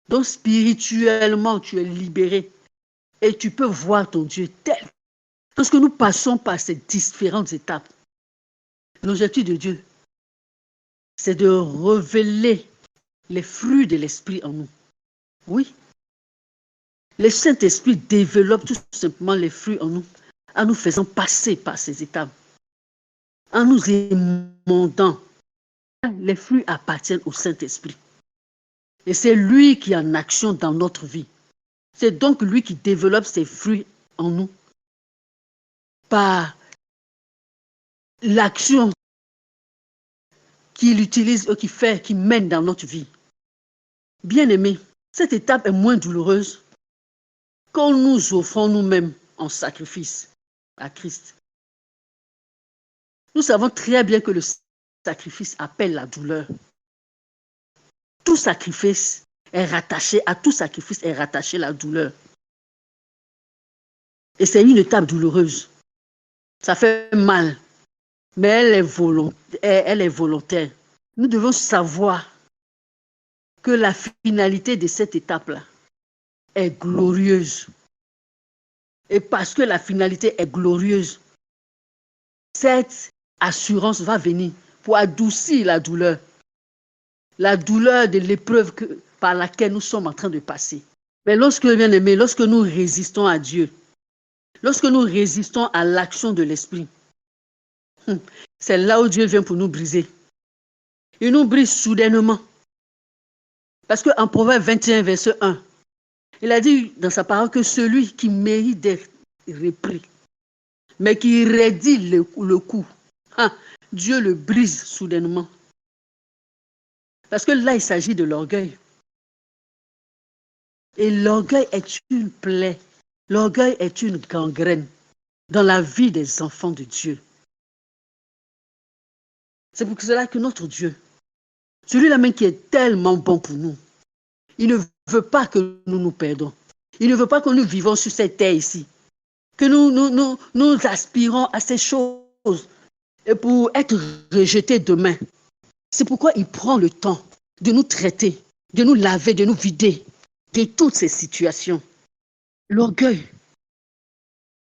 Donc, spirituellement, tu es libéré. Et tu peux voir ton Dieu tel. Parce que nous passons par ces différentes étapes. L'objectif de Dieu, c'est de révéler les fruits de l'Esprit en nous. Oui. Le Saint-Esprit développe tout simplement les fruits en nous, en nous faisant passer par ces étapes, en nous émondant. Les fruits appartiennent au Saint-Esprit. Et c'est lui qui est en action dans notre vie. C'est donc lui qui développe ses fruits en nous par l'action qu'il utilise, qui mène dans notre vie. Bien-aimés, cette étape est moins douloureuse quand nous offrons nous-mêmes en sacrifice à Christ. Nous savons très bien que le sacrifice appelle la douleur. Tout sacrifice est rattaché, à tout sacrifice est rattaché la douleur. Et c'est une étape douloureuse. Ça fait mal, mais elle est volontaire. Nous devons savoir que la finalité de cette étape-là est glorieuse. Et parce que la finalité est glorieuse, cette assurance va venir pour adoucir la douleur de l'épreuve par laquelle nous sommes en train de passer. Mais bien aimé, lorsque nous résistons à Dieu, lorsque nous résistons à l'action de l'Esprit, C'est là où Dieu vient pour nous briser. Il nous brise soudainement. Parce qu'en Proverbe 21, verset 1, il a dit dans sa parole que celui qui mérite d'être repris, mais qui raidit le coup, Dieu le brise soudainement. Parce que là, il s'agit de l'orgueil. Et l'orgueil est une plaie. L'orgueil est une gangrène dans la vie des enfants de Dieu. C'est pour cela que notre Dieu, celui-là même qui est tellement bon pour nous, il ne veut pas que nous nous perdons. Il ne veut pas que nous vivons sur cette terre ici. Que nous aspirons à ces choses et pour être rejetés demain. C'est pourquoi il prend le temps de nous traiter, de nous laver, de nous vider de toutes ces situations. L'orgueil,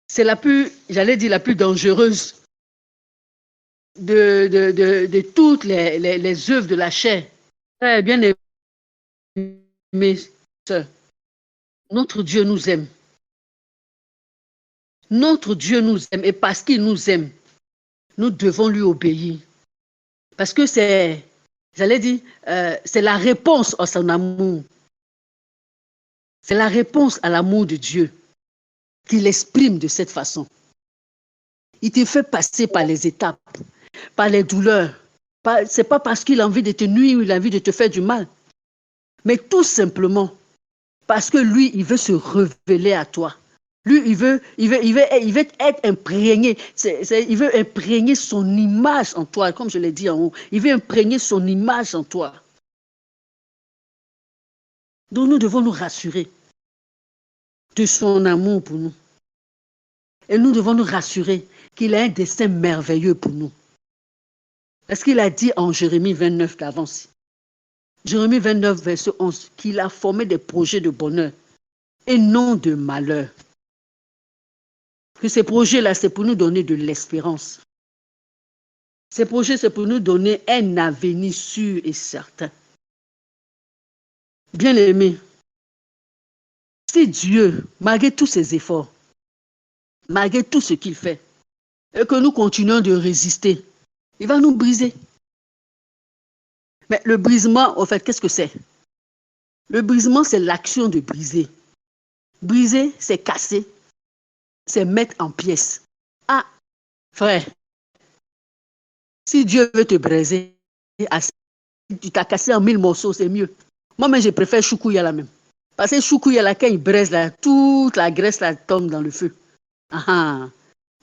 c'est la plus, j'allais dire, la plus dangereuse de toutes les œuvres de la chair. Très bien aimé, sœurs, notre Dieu nous aime. Notre Dieu nous aime et parce qu'il nous aime, nous devons lui obéir. Parce que c'est, j'allais dire, c'est la réponse à son amour. C'est la réponse à l'amour de Dieu qu'il exprime de cette façon. Il te fait passer par les étapes, par les douleurs. Ce n'est pas parce qu'il a envie de te nuire ou il a envie de te faire du mal, mais tout simplement parce que lui, il veut se révéler à toi. Lui, il veut être imprégné. Il veut imprégner son image en toi, comme je l'ai dit en haut. Il veut imprégner son image en toi. Donc nous devons nous rassurer de son amour pour nous. Et nous devons nous rassurer qu'il a un dessein merveilleux pour nous. Parce qu'il a dit en Jérémie 29 d'avance, Jérémie 29, verset 11, qu'il a formé des projets de bonheur et non de malheur. Que ces projets-là, c'est pour nous donner de l'espérance. Ces projets, c'est pour nous donner un avenir sûr et certain. Bien-aimés, si Dieu, malgré tous ses efforts, malgré tout ce qu'il fait, et que nous continuons de résister, il va nous briser. Mais le brisement, en fait, qu'est-ce que c'est? Le brisement, c'est l'action de briser. Briser, c'est casser, c'est mettre en pièces. Ah, frère, si Dieu veut te briser, tu t'as cassé en 1000 morceaux, c'est mieux. Moi-même, je préfère choukouya là même. Parce que choukouya là, quand il braise là, toute la graisse là tombe dans le feu. Ah,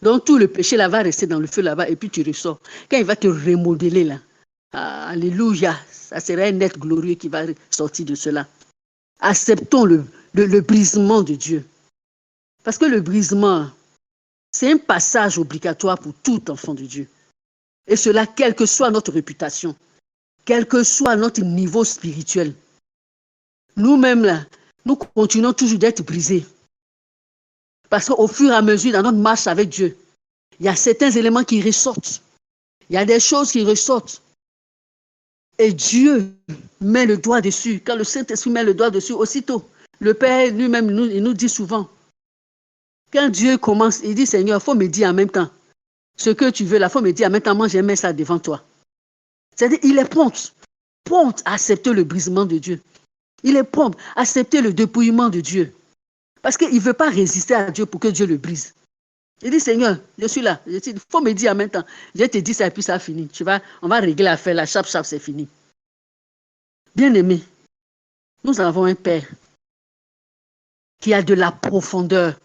donc tout le péché là va rester dans le feu là-bas et puis tu ressors. Quand il va te remodeler là, alléluia, ça sera un être glorieux qui va sortir de cela. Acceptons le brisement de Dieu. Parce que le brisement, c'est un passage obligatoire pour tout enfant de Dieu. Et cela, quelle que soit notre réputation, quel que soit notre niveau spirituel. Nous-mêmes, là, nous continuons toujours d'être brisés. Parce qu'au fur et à mesure, dans notre marche avec Dieu, il y a certains éléments qui ressortent. Il y a des choses qui ressortent. Et Dieu met le doigt dessus. Quand le Saint-Esprit met le doigt dessus, aussitôt, le Père lui-même, il nous dit souvent, quand Dieu commence, il dit, Seigneur, il faut me dire en même temps, ce que tu veux là, il faut me dire en même temps, moi je mets ça devant toi. C'est-à-dire, il est prompt à accepter le brisement de Dieu. Il est prompt à accepter le dépouillement de Dieu. Parce qu'il ne veut pas résister à Dieu pour que Dieu le brise. Il dit, Seigneur, je suis là. Il faut me dire en même temps. Je te dis ça et puis ça finit. On va régler l'affaire là, chap, c'est fini. Bien-aimés, nous avons un Père qui a de la profondeur.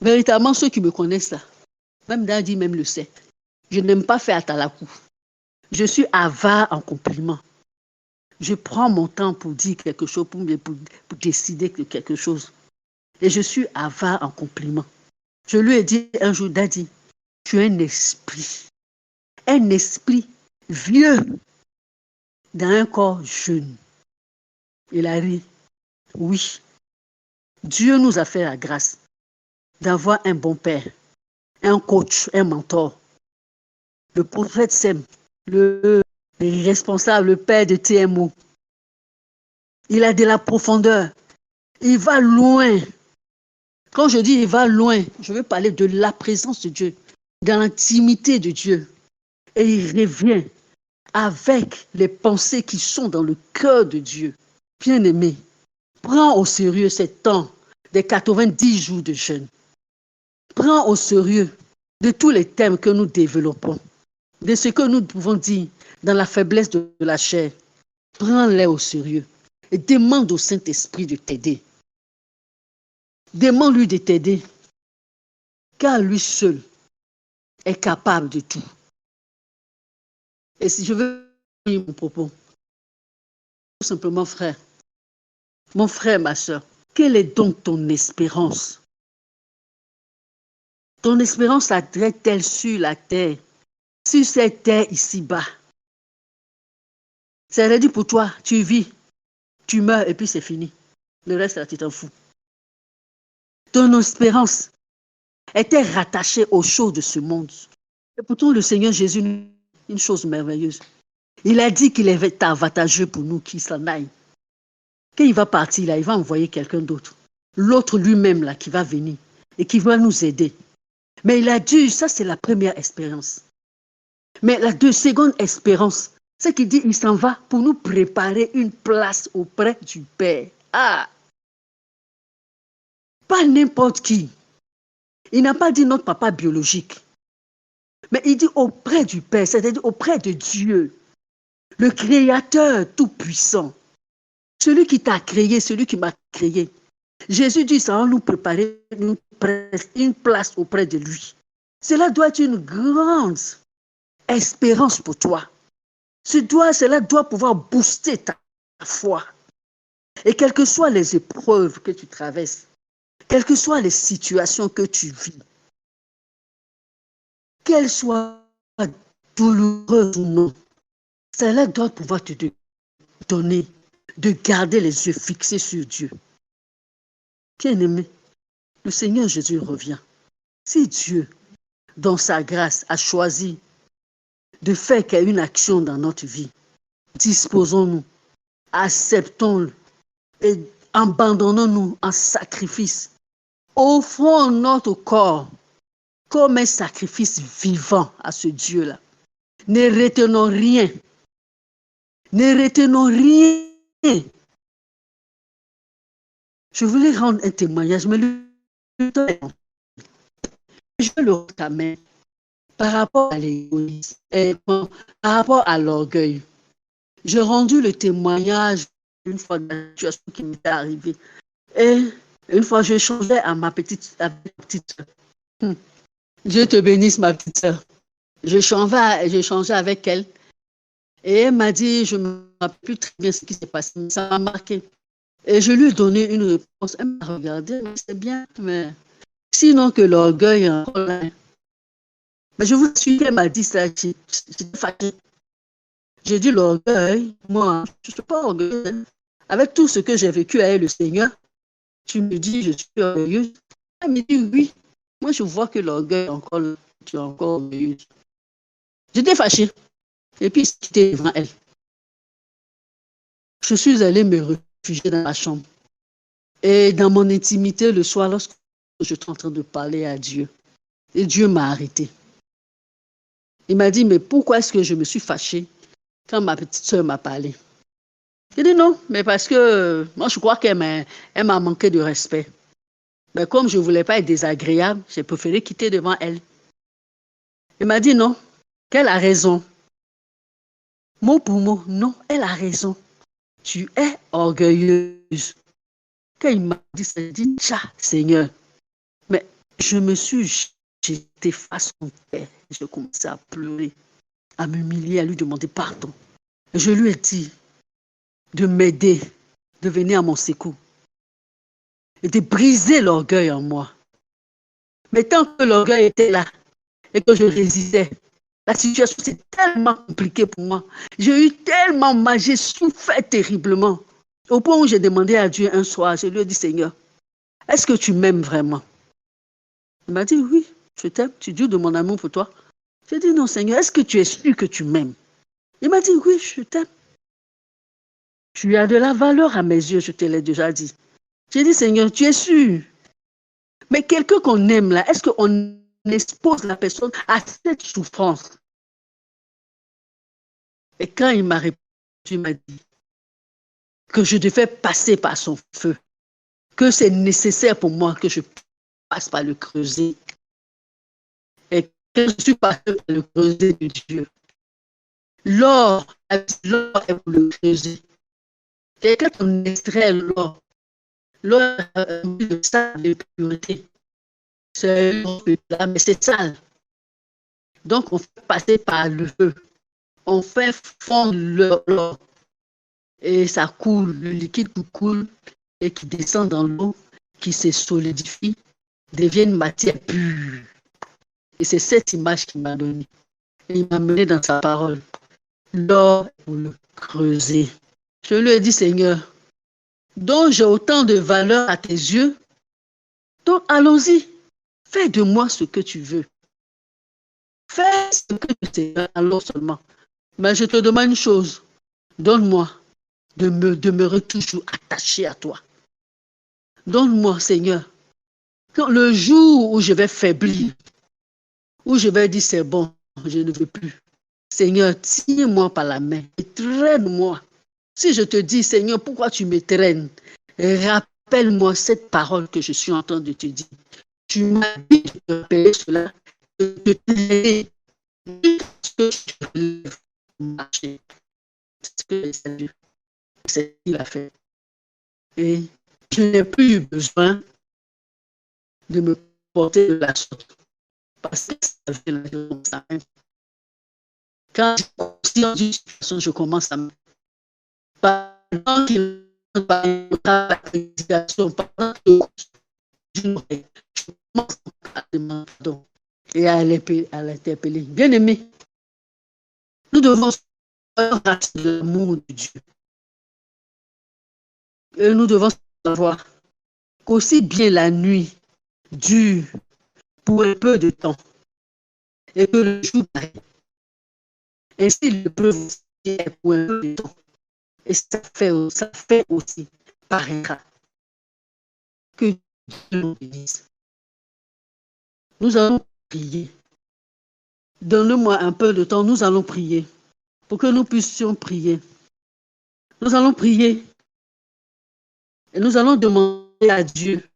Véritablement, ceux qui me connaissent là, même Dadi même le sait. Je n'aime pas faire atalakou. Je suis avare en compliments. Je prends mon temps pour dire quelque chose, pour décider de quelque chose. Et je suis avare en compliments. Je lui ai dit un jour, Dadi, tu es un esprit vieux dans un corps jeune. Il a ri. Oui, Dieu nous a fait la grâce d'avoir un bon père, un coach, un mentor. Le prophète Sem, le responsable, le père de TMO. Il a de la profondeur. Il va loin. Quand je dis il va loin, je veux parler de la présence de Dieu. dans l'intimité de Dieu. Et il revient avec les pensées qui sont dans le cœur de Dieu. Bien-aimé, prends au sérieux ces temps des 90 jours de jeûne. Prends au sérieux de tous les thèmes que nous développons, de ce que nous pouvons dire dans la faiblesse de la chair. Prends-les au sérieux et demande au Saint-Esprit de t'aider. Demande-lui de t'aider, car lui seul est capable de tout. Et si je veux dire mon propos, tout simplement, frère, mon frère, ma soeur, quelle est donc ton espérance? Ton espérance est-elle sur la terre, sur cette terre ici-bas? C'est-à-dire pour toi, tu vis, tu meurs et puis c'est fini. Le reste, là, tu t'en fous. Ton espérance était rattachée aux choses de ce monde. Et pourtant, le Seigneur Jésus, une chose merveilleuse. Il a dit qu'il est avantageux pour nous qu'il s'en aille. Quand il va partir, là, il va envoyer quelqu'un d'autre. L'autre lui-même, là, qui va venir et qui va nous aider. Mais il a dit, ça, c'est la première espérance. Mais la seconde espérance, c'est qu'il dit, il s'en va pour nous préparer une place auprès du Père. Ah! Pas n'importe qui. Il n'a pas dit notre papa biologique. Mais il dit auprès du Père, c'est-à-dire auprès de Dieu, le Créateur tout-puissant, celui qui t'a créé, celui qui m'a créé. Jésus dit, ça va nous préparer une place auprès de lui. Cela doit être une grande espérance pour toi. Cela doit pouvoir booster ta foi. Et quelles que soient les épreuves que tu traverses, quelles que soient les situations que tu vis, qu'elles soient douloureuses ou non, cela doit pouvoir te donner de garder les yeux fixés sur Dieu. Bien-aimé, le Seigneur Jésus revient. Si Dieu, dans sa grâce, a choisi de faire qu'il y ait une action dans notre vie, disposons-nous, acceptons-le et abandonnons-nous en sacrifice. Offrons notre corps comme un sacrifice vivant à ce Dieu-là. Ne retenons rien. Ne retenons rien. Je voulais rendre un témoignage, mais le temps est long. Je veux le rétamer par rapport à l'égoïsme et par rapport à l'orgueil. J'ai rendu le témoignage une fois de la situation qui m'était arrivée. Et une fois, je changeais à ma petite soeur. Dieu te bénisse, ma petite soeur. Je changeais avec elle. Et elle m'a dit, je ne me rappelle plus très bien ce qui s'est passé, mais ça m'a marqué. Et je lui ai donné une réponse. Elle m'a regardé, mais c'est bien, mais sinon que l'orgueil est encore là. Mais je vous suis qu'elle m'a dit ça, j'étais fatiguée. J'ai dit l'orgueil, moi, je ne suis pas orgueilleuse. Avec tout ce que j'ai vécu avec le Seigneur, tu me dis, je suis orgueilleuse. Elle me dit oui. Moi, je vois que l'orgueil est encore là. Tu es encore orgueilleuse. J'étais fâchée. Et puis, j'étais devant elle. Je suis allée me réfugier dans ma chambre. Et dans mon intimité, le soir, lorsque je suis en train de parler à Dieu, et Dieu m'a arrêté. Il m'a dit, mais pourquoi est-ce que je me suis fâchée quand ma petite soeur m'a parlé? J'ai dit non, mais parce que moi, je crois qu'elle m'a manqué de respect. Mais comme je ne voulais pas être désagréable, j'ai préféré quitter devant elle. Il m'a dit non, qu'elle a raison. Mot pour mot, non, elle a raison. Tu es orgueilleuse. Quand il m'a dit ça, j'ai dit, Seigneur. Mais je me suis jetée face à son père. Je commençais à pleurer, à m'humilier, à lui demander pardon. Je lui ai dit de m'aider, de venir à mon secours et de briser l'orgueil en moi. Mais tant que l'orgueil était là et que je résistais, la situation s'est tellement compliquée pour moi. J'ai eu tellement mal, j'ai souffert terriblement. Au point où j'ai demandé à Dieu un soir, je lui ai dit, Seigneur, est-ce que tu m'aimes vraiment? Il m'a dit, oui, je t'aime, tu dis de mon amour pour toi. J'ai dit, non, Seigneur, est-ce que tu es sûr que tu m'aimes? Il m'a dit, oui, je t'aime. Tu as de la valeur à mes yeux, je te l'ai déjà dit. J'ai dit, Seigneur, tu es sûr? Mais quelqu'un qu'on aime là, est-ce qu'on expose la personne à cette souffrance. Et quand il m'a répondu, il m'a dit que je devais passer par son feu, que c'est nécessaire pour moi que je passe par le creuset. Et que je suis passé par le creuset de Dieu. L'or est pour le creuset. Et quand on extrait l'or le sable de pureté, c'est là, mais c'est sale. Donc on fait passer par le feu. On fait fondre l'or. Et ça coule, le liquide qui coule et qui descend dans l'eau, qui se solidifie, devient une matière pure. Et c'est cette image qu'il m'a donnée. Et il m'a mené dans sa parole. L'or pour le creuser. Je lui ai dit, Seigneur, donc j'ai autant de valeur à tes yeux, donc allons-y, fais de moi ce que tu veux. Fais ce que tu sais, alors seulement. Mais je te demande une chose, donne-moi de me demeurer toujours attaché à toi. Donne-moi, Seigneur, le jour où je vais faiblir, où je vais dire c'est bon, je ne veux plus. Seigneur, tiens-moi par la main et traîne-moi. Si je te dis, Seigneur, pourquoi tu me traînes? Rappelle-moi cette parole que je suis en train de te dire. Tu m'as dit de te rappeler cela, de te traîner, jusqu'à ce que je lève marcher. C'est ce que c'est ce qu'il a fait. Et je n'ai plus eu besoin de me porter de la sorte. Parce que ça fait la chose comme ça. Quand je suis conscient d'une situation, je commence à me... Pendant qu'il la prédication, pendant que je commence à demander pardon et à l'interpeller. Bien-aimé, nous devons rater de l'amour de Dieu. Et nous devons savoir qu'aussi bien la nuit dure pour un peu de temps et que le jour paraît. Ainsi, le peuple est pour un peu de temps. Et ça fait aussi paraîtra que Dieu nous bénisse. Nous allons prier. Donne-moi un peu de temps, nous allons prier pour que nous puissions prier. Nous allons prier et nous allons demander à Dieu,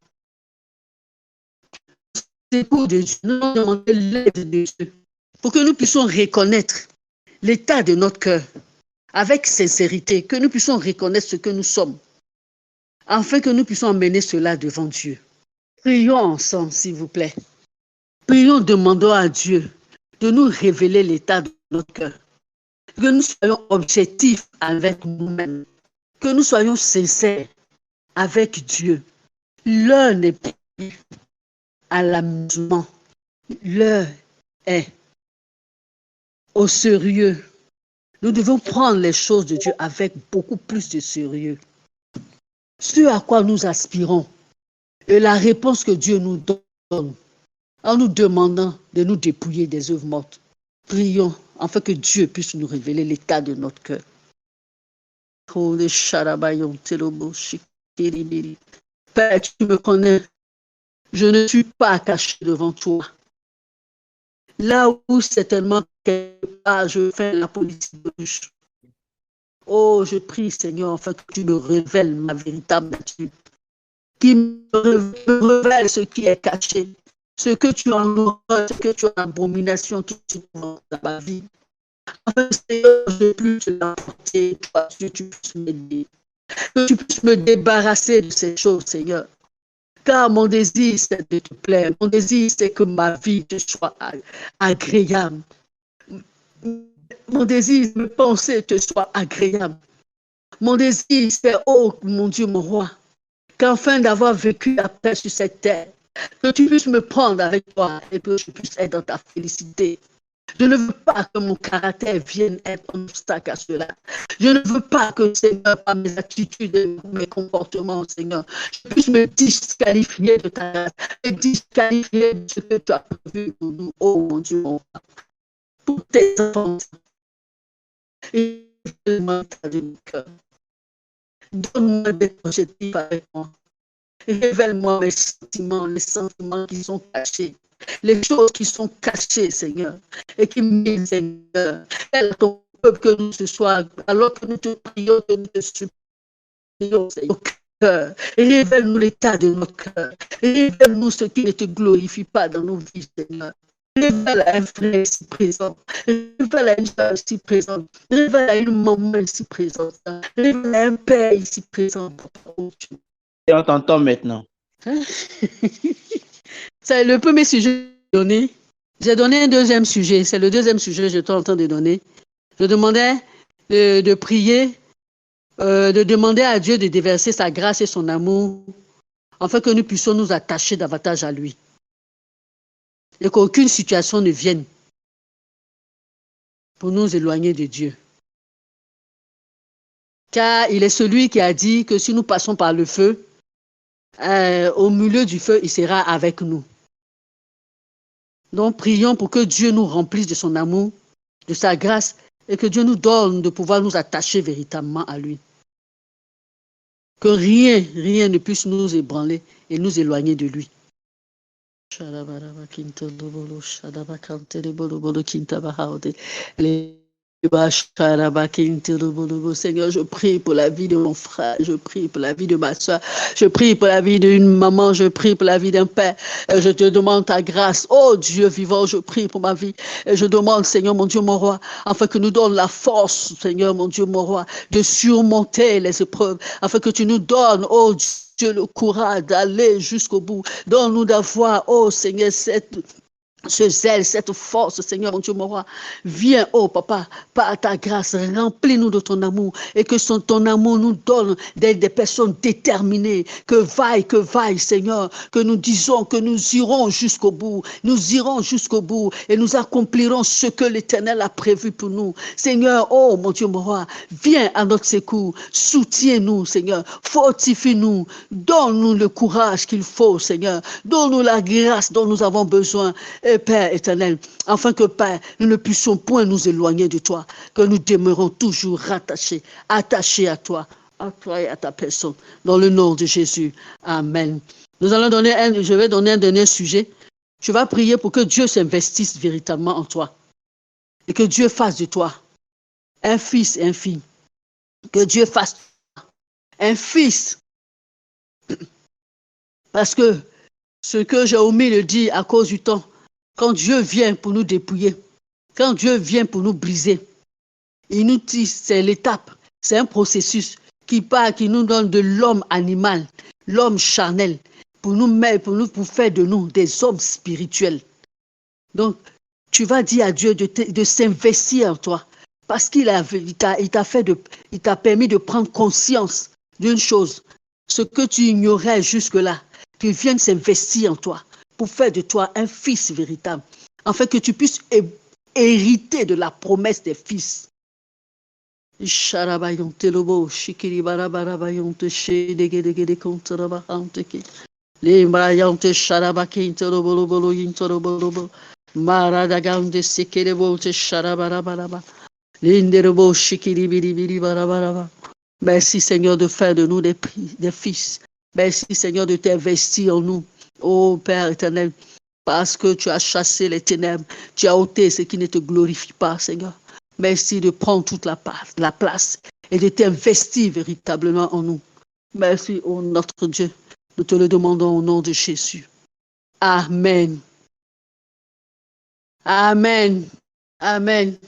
secours de Dieu, nous allons demander l'aide de Dieu pour que nous puissions reconnaître l'état de notre cœur avec sincérité, que nous puissions reconnaître ce que nous sommes, afin que nous puissions emmener cela devant Dieu. Prions ensemble, s'il vous plaît. Prions, demandons à Dieu de nous révéler l'état de notre cœur, que nous soyons objectifs avec nous-mêmes, que nous soyons sincères avec Dieu. L'heure n'est plus à l'amusement, l'heure est au sérieux. Nous devons prendre les choses de Dieu avec beaucoup plus de sérieux. Ce à quoi nous aspirons et la réponse que Dieu nous donne en nous demandant de nous dépouiller des œuvres mortes. Prions afin que Dieu puisse nous révéler l'état de notre cœur. Père, tu me connais. Je ne suis pas caché devant toi. Là où certainement quelque part je fais la politique de bouche. Oh, je prie, Seigneur, afin que tu me révèles ma véritable nature. Qui me révèle ce qui est caché. Ce que tu as en horreur, ce que tu as en abomination, qui tu dans ma vie. Enfin, Seigneur, je ne plus te l'apporter, toi, que tu puisses m'aider. Que tu puisses me débarrasser de ces choses, Seigneur. Car mon désir, c'est de te plaire. Mon désir, c'est que ma vie te soit agréable. Mon désir, mes pensées te soient agréables. Mon désir, c'est, oh mon Dieu, mon roi, qu'enfin d'avoir vécu la paix sur cette terre, que tu puisses me prendre avec toi et que je puisse être dans ta félicité. Je ne veux pas que mon caractère vienne être un obstacle à cela. Je ne veux pas que, Seigneur, par mes attitudes et mes comportements, Seigneur, je puisse me disqualifier de ta grâce, me disqualifier de ce que tu as prévu pour nous, oh mon Dieu, mon Père. Pour tes enfants, et demande de mon cœur. Donne-moi des objectifs avec moi. Révèle-moi mes sentiments, les sentiments qui sont cachés. les choses qui sont cachées, Seigneur, et qui minent, Seigneur. Aide ton peuple que nous ce soir, alors que nous te prions, que nous te supplions, Seigneur. Révèle-nous l'état de notre cœur. Révèle-nous ce qui ne te glorifie pas dans nos vies, Seigneur. Révèle à un frère ici présent. Révèle à une soeur ici présente. Révèle à une maman ici présente. Révèle à un père ici présent. Et on t'entend maintenant. C'est le premier sujet que j'ai donné. J'ai donné un deuxième sujet. C'est le deuxième sujet que j'étais en train de donner. Je demandais de prier, de demander à Dieu de déverser sa grâce et son amour afin que nous puissions nous attacher davantage à lui. Et qu'aucune situation ne vienne pour nous éloigner de Dieu. Car il est celui qui a dit que si nous passons par le feu, au milieu du feu, il sera avec nous. Donc, prions pour que Dieu nous remplisse de son amour, de sa grâce, et que Dieu nous donne de pouvoir nous attacher véritablement à lui. Que rien ne puisse nous ébranler et nous éloigner de lui. Seigneur, je prie pour la vie de mon frère, je prie pour la vie de ma soeur, je prie pour la vie d'une maman, je prie pour la vie d'un père. Je te demande ta grâce. Oh Dieu vivant, je prie pour ma vie. Et je demande, Seigneur, mon Dieu, mon roi, afin que nous donnes la force, Seigneur, mon Dieu, mon roi, de surmonter les épreuves, afin que tu nous donnes, oh Dieu, le courage d'aller jusqu'au bout. Donne-nous d'avoir, oh Seigneur, ce zèle, cette force, Seigneur, mon Dieu, mon roi. Viens, oh papa, par ta grâce, remplis-nous de ton amour et que ton amour nous donne des personnes déterminées. Que vaille, Seigneur, que nous disons que nous irons jusqu'au bout. Nous irons jusqu'au bout et nous accomplirons ce que l'Éternel a prévu pour nous. Seigneur, oh mon Dieu, mon roi, viens à notre secours. Soutiens-nous, Seigneur. Fortifie-nous. Donne-nous le courage qu'il faut, Seigneur. Donne-nous la grâce dont nous avons besoin. Et Père éternel, afin que, Père, nous ne puissions point nous éloigner de toi, que nous demeurons toujours rattachés, attachés à toi et à ta personne. Dans le nom de Jésus. Amen. Je vais donner un dernier sujet. Je vais prier pour que Dieu s'investisse véritablement en toi. Et que Dieu fasse de toi un fils et une fille. Que Dieu fasse de toi un fils. Parce que ce que j'ai omis de dire à cause du temps, quand Dieu vient pour nous dépouiller, quand Dieu vient pour nous briser, il nous dit, c'est l'étape, c'est un processus qui nous donne de l'homme animal, l'homme charnel, pour faire de nous des hommes spirituels. Donc, tu vas dire à Dieu de s'investir en toi, parce qu'il t'a permis de prendre conscience d'une chose, ce que tu ignorais jusque-là, qu'il vienne s'investir en toi, pour faire de toi un fils véritable, afin que tu puisses hériter de la promesse des fils. Merci Seigneur de faire de nous des fils. Merci Seigneur de t'investir en nous. Oh Père éternel, parce que tu as chassé les ténèbres, tu as ôté ce qui ne te glorifie pas, Seigneur. Merci de prendre toute la place et de t'investir véritablement en nous. Merci, oh notre Dieu. Nous te le demandons au nom de Jésus. Amen. Amen. Amen.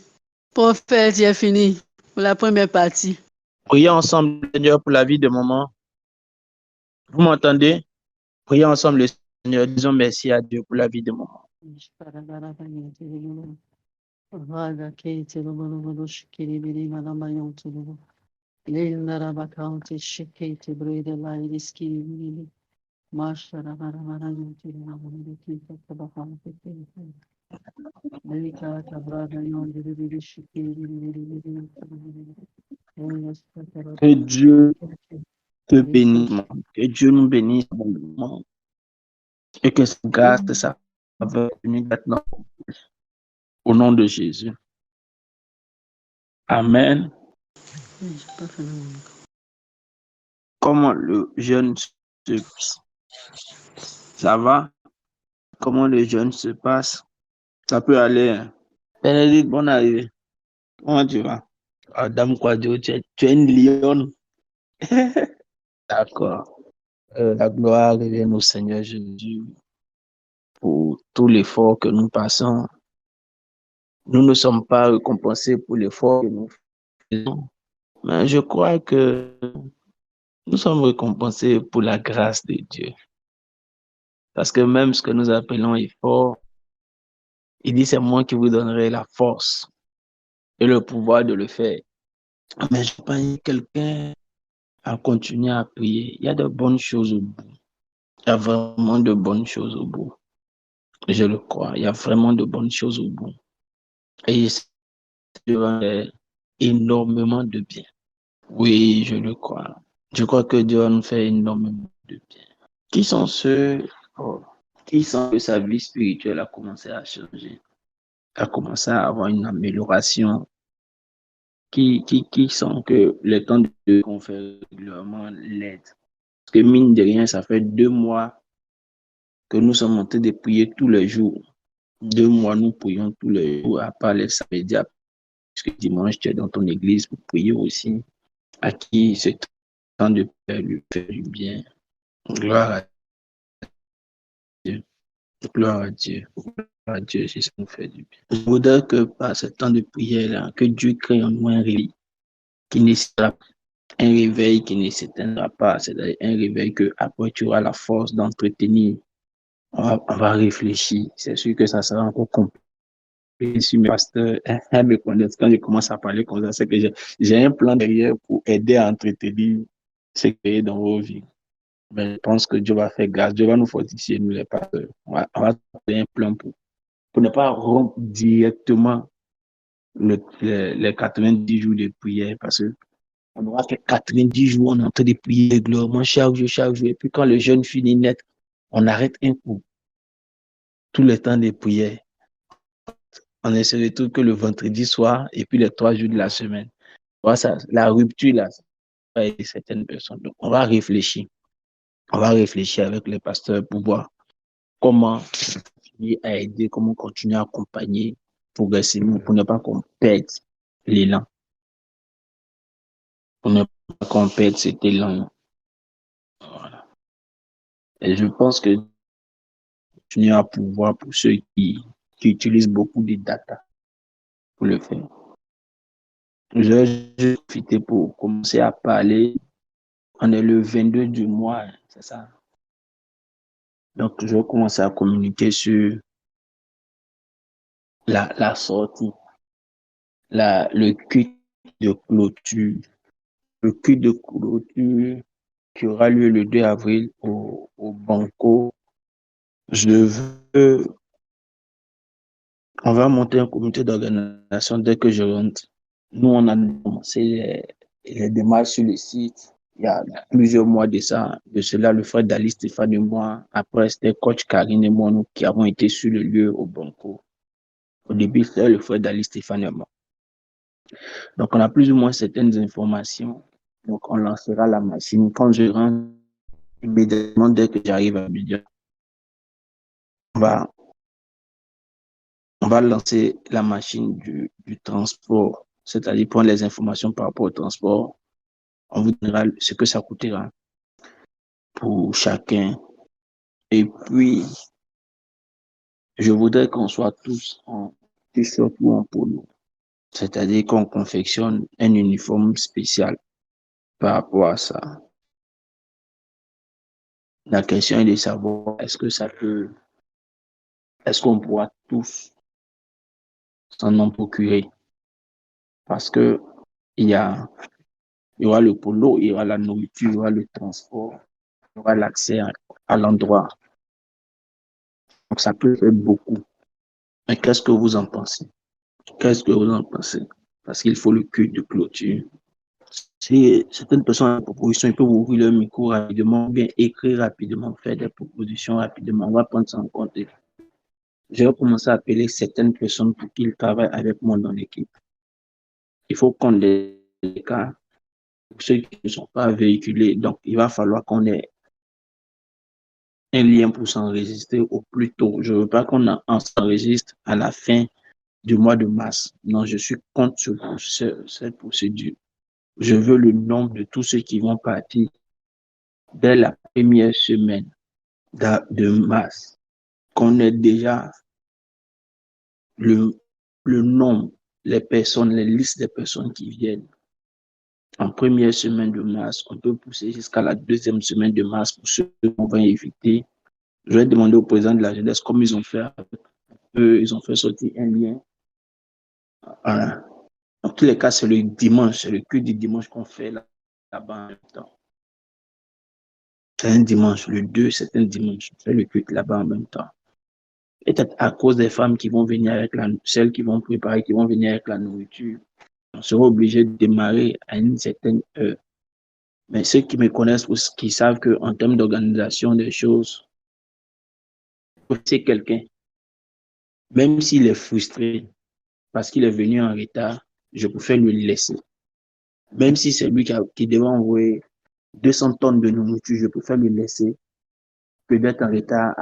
Prophète, j'ai fini pour la première partie. Prions ensemble, Seigneur, pour la vie de maman. Vous m'entendez? Prions ensemble, le Seigneur. Disons merci à Dieu pour la vie de maman. Que Dieu te bénisse, que Dieu nous bénisse abondamment et que sa grâce et sa faveur venue maintenant au nom de Jésus. Amen. Comment le jeune se... Ça va? comment le jeûne se passe. Ça peut aller. Hein. Bénédicte, bonne arrivée. Comment tu vas? Ah, Dame Quadio, tu es une lionne. D'accord. La gloire revient au Seigneur Jésus pour tout l'effort que nous passons. Nous ne sommes pas récompensés pour l'effort que nous faisons, mais je crois que nous sommes récompensés pour la grâce de Dieu. Parce que même ce que nous appelons effort, il dit c'est moi qui vous donnerai la force et le pouvoir de le faire. Mais je pas quelqu'un à continuer à prier. Il y a de bonnes choses au bout. Il y a vraiment de bonnes choses au bout. Je le crois. Il y a vraiment de bonnes choses au bout. Et Dieu va faire énormément de bien. Oui, je le crois. Je crois que Dieu va nous faire énormément de bien. Qui sont ceux qui sentent que sa vie spirituelle a commencé à changer, a commencé à avoir une amélioration, qui sont que le temps de Dieu qu'on fait régulièrement l'aide. Parce que mine de rien, ça fait 2 mois que nous sommes en train de prier tous les jours. 2 mois, nous prions tous les jours, à part les samedis, puisque dimanche, tu es dans ton église pour prier aussi. À qui ce temps de prière lui fait du bien. Gloire à Dieu. Gloire à Dieu. Gloire à Dieu, c'est ce qui nous fait du bien. Je voudrais que par ce temps de prière-là, que Dieu crée en nous un réveil qui ne sera un réveil qui ne s'éteindra pas. C'est-à-dire un réveil que après tu auras la force d'entretenir. On va réfléchir. C'est sûr que ça sera encore compliqué. Si mes pasteurs me connaissent, quand je commence à parler comme ça, c'est que j'ai un plan derrière pour aider à entretenir ce qui est dans vos vies. Mais je pense que Dieu va faire grâce. Dieu va nous fortifier, nous les pasteurs. On va faire un plan pour ne pas rompre directement les 90 jours de prière parce que on aura fait 90 jours, on est en train de prier régulièrement chaque jour, chaque jour. Et puis quand le jeûne finit net, on arrête un coup. Tout le temps de prière. On ne se retrouve que le vendredi soir et puis les 3 jours de la semaine. Voilà, ça, la rupture là, ça va aider certaines personnes. Donc, on va réfléchir. On va réfléchir avec les pasteurs pour voir comment continuer à aider, comment continuer à accompagner progressivement pour ne pas qu'on perde l'élan. Pour ne pas qu'on perde cet élan. Voilà. Et je pense que continuer à pouvoir pour ceux qui utilisent beaucoup de data pour le faire. Je vais profiter pour commencer à parler. On est le 22 du mois, c'est ça. Donc, je vais commencer à communiquer sur la sortie, le culte de clôture. Le culte de clôture qui aura lieu le 2 avril au Banco. On va monter un comité d'organisation dès que je rentre. Nous, on a commencé les démarches sur le site. Il y a plusieurs mois de cela, le frère Dali Stéphane et moi. Après, c'était coach Karine et moi, nous qui avons été sur le lieu au Banco. Au début, c'était le frère Dali Stéphane et moi. Donc, on a plus ou moins certaines informations. Donc, on lancera la machine. Quand je rentre, immédiatement, dès que j'arrive à Abidjan, on va, on va lancer la machine du transport, c'est-à-dire prendre les informations par rapport au transport. On vous donnera ce que ça coûtera pour chacun. Et puis, je voudrais qu'on soit tous en t-shirt ou en polo, c'est-à-dire qu'on confectionne un uniforme spécial par rapport à ça. La question est de savoir est-ce qu'on pourra tous s'en en procurer? Parce que il y aura le polo, il y aura la nourriture, il y aura le transport, il y aura l'accès à l'endroit. Donc ça peut faire beaucoup. Mais qu'est-ce que vous en pensez? Qu'est-ce que vous en pensez? Parce qu'il faut le culte de clôture. Si certaines personnes ont des propositions, ils peuvent ouvrir leur micro rapidement, bien écrire rapidement, faire des propositions rapidement. On va prendre ça en compte. Je vais commencer à appeler certaines personnes pour qu'ils travaillent avec moi dans l'équipe. Il faut qu'on les cas pour ceux qui ne sont pas véhiculés. Donc, il va falloir qu'on ait un lien pour s'enregistrer au plus tôt. Je ne veux pas qu'on s'enregistre à la fin du mois de mars. Non, je suis contre cette procédure. Je veux le nombre de tous ceux qui vont partir dès la première semaine de mars, qu'on ait déjà le nombre, les personnes, les listes des personnes qui viennent. En première semaine de mars, on peut pousser jusqu'à la deuxième semaine de mars pour ceux qu'on va éviter. Je vais demander au président de la jeunesse, comme ils ont fait avec eux, ils ont fait sortir un lien. Voilà. Dans tous les cas, c'est le dimanche, c'est le culte du dimanche qu'on fait là-bas en même temps. C'est un dimanche, le 2, c'est un dimanche. On fait le culte là-bas en même temps. Peut-être à cause des femmes qui vont venir avec celles qui vont préparer, qui vont venir avec la nourriture, on sera obligé de démarrer à une certaine heure. Mais ceux qui me connaissent, qui savent qu'en termes d'organisation des choses, c'est quelqu'un, même s'il est frustré parce qu'il est venu en retard, je préfère le laisser. Même si c'est lui qui devait envoyer 200 tonnes de nourriture, je préfère le laisser que d'être en retard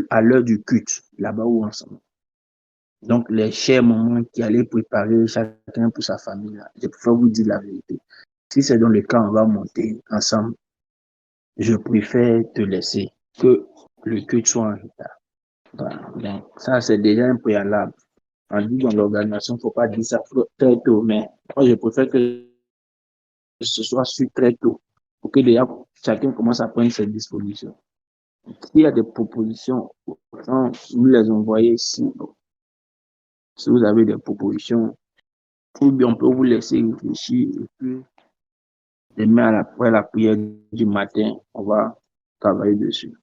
à l'heure du culte, là-bas ou ensemble. Donc, les chers moments qui allaient préparer chacun pour sa famille, là, je préfère vous dire la vérité. Si c'est dans le cas, on va monter ensemble. Je préfère te laisser que le culte soit en retard. Voilà. Donc, ça, c'est déjà un préalable. On dit dans l'organisation, il ne faut pas dire ça très tôt, mais moi, je préfère que ce soit su très tôt pour que déjà chacun commence à prendre ses dispositions. S'il y a des propositions, vous les envoyez ici. Si vous avez des propositions, ou bien on peut vous laisser réfléchir et puis demain après la prière du matin, on va travailler dessus.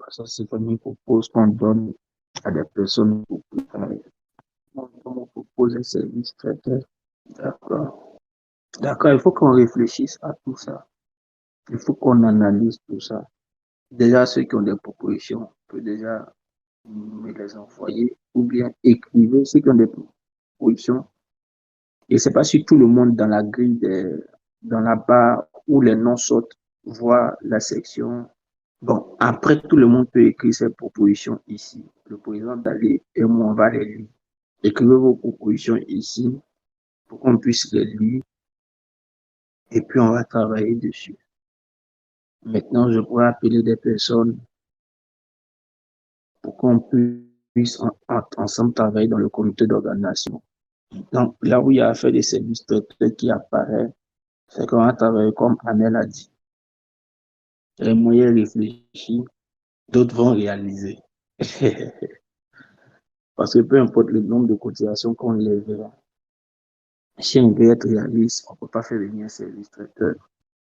Ça, c'est comme une propose qu'on donne à des personnes pour préparer. On propose un service traiteur. D'accord. D'accord, il faut qu'on réfléchisse à tout ça. Il faut qu'on analyse tout ça. Déjà, ceux qui ont des propositions, on peut déjà me les envoyer ou bien écrivez ceux qui ont des propositions. Et c'est pas si tout le monde dans la grille, dans la barre où les noms sortent, voit la section. Bon, après, tout le monde peut écrire ses propositions ici. Le président Dalé et moi, on va les lire. Écrivez vos propositions ici pour qu'on puisse les lire et puis on va travailler dessus. Maintenant, je pourrais appeler des personnes pour qu'on puisse ensemble travailler dans le comité d'organisation. Donc, là où il y a affaire des services qui apparaît, c'est qu'on va travailler comme Amel a dit. Les moyens réfléchis, d'autres vont réaliser. Parce que peu importe le nombre de cotisations qu'on lèvera, si on veut être réaliste, on ne peut pas faire venir un service traiteur.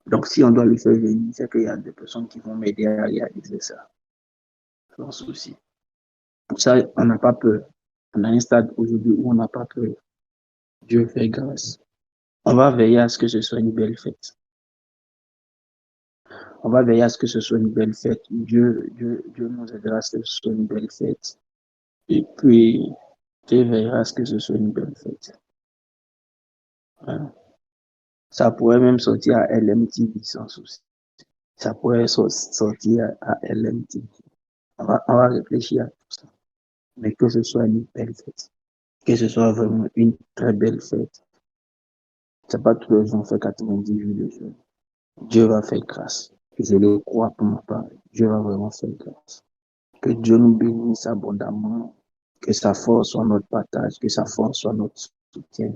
Donc, si on doit le faire venir, c'est qu'il y a des personnes qui vont m'aider à réaliser ça. Sans souci. Pour ça, on n'a pas peur. On a un stade aujourd'hui où on n'a pas peur. Dieu fait grâce. On va veiller à ce que ce soit une belle fête. On va veiller à ce que ce soit une belle fête. Dieu nous aidera à ce que ce soit une belle fête. Et puis, Dieu veillera à ce que ce soit une belle fête. Voilà. Ça pourrait même sortir à LMTV sans souci. Ça pourrait sortir à LMTV. On va réfléchir à tout ça. Mais que ce soit une belle fête. Que ce soit vraiment une très belle fête. C'est pas tous les gens fait 90 jours de jeûne. Dieu va faire grâce. Je le crois pour ma part. Dieu va vraiment faire grâce. Que Dieu nous bénisse abondamment. Que sa force soit notre partage. Que sa force soit notre soutien.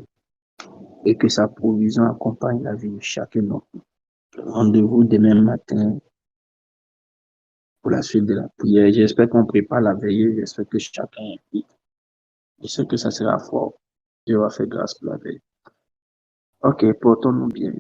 Et que sa provision accompagne la vie de chacun d'entre nous. Rendez-vous demain matin pour la suite de la prière. J'espère qu'on prépare la veille. J'espère que chacun est pris. Je sais que ça sera fort. Dieu va faire grâce pour la veille. Ok, portons-nous bien,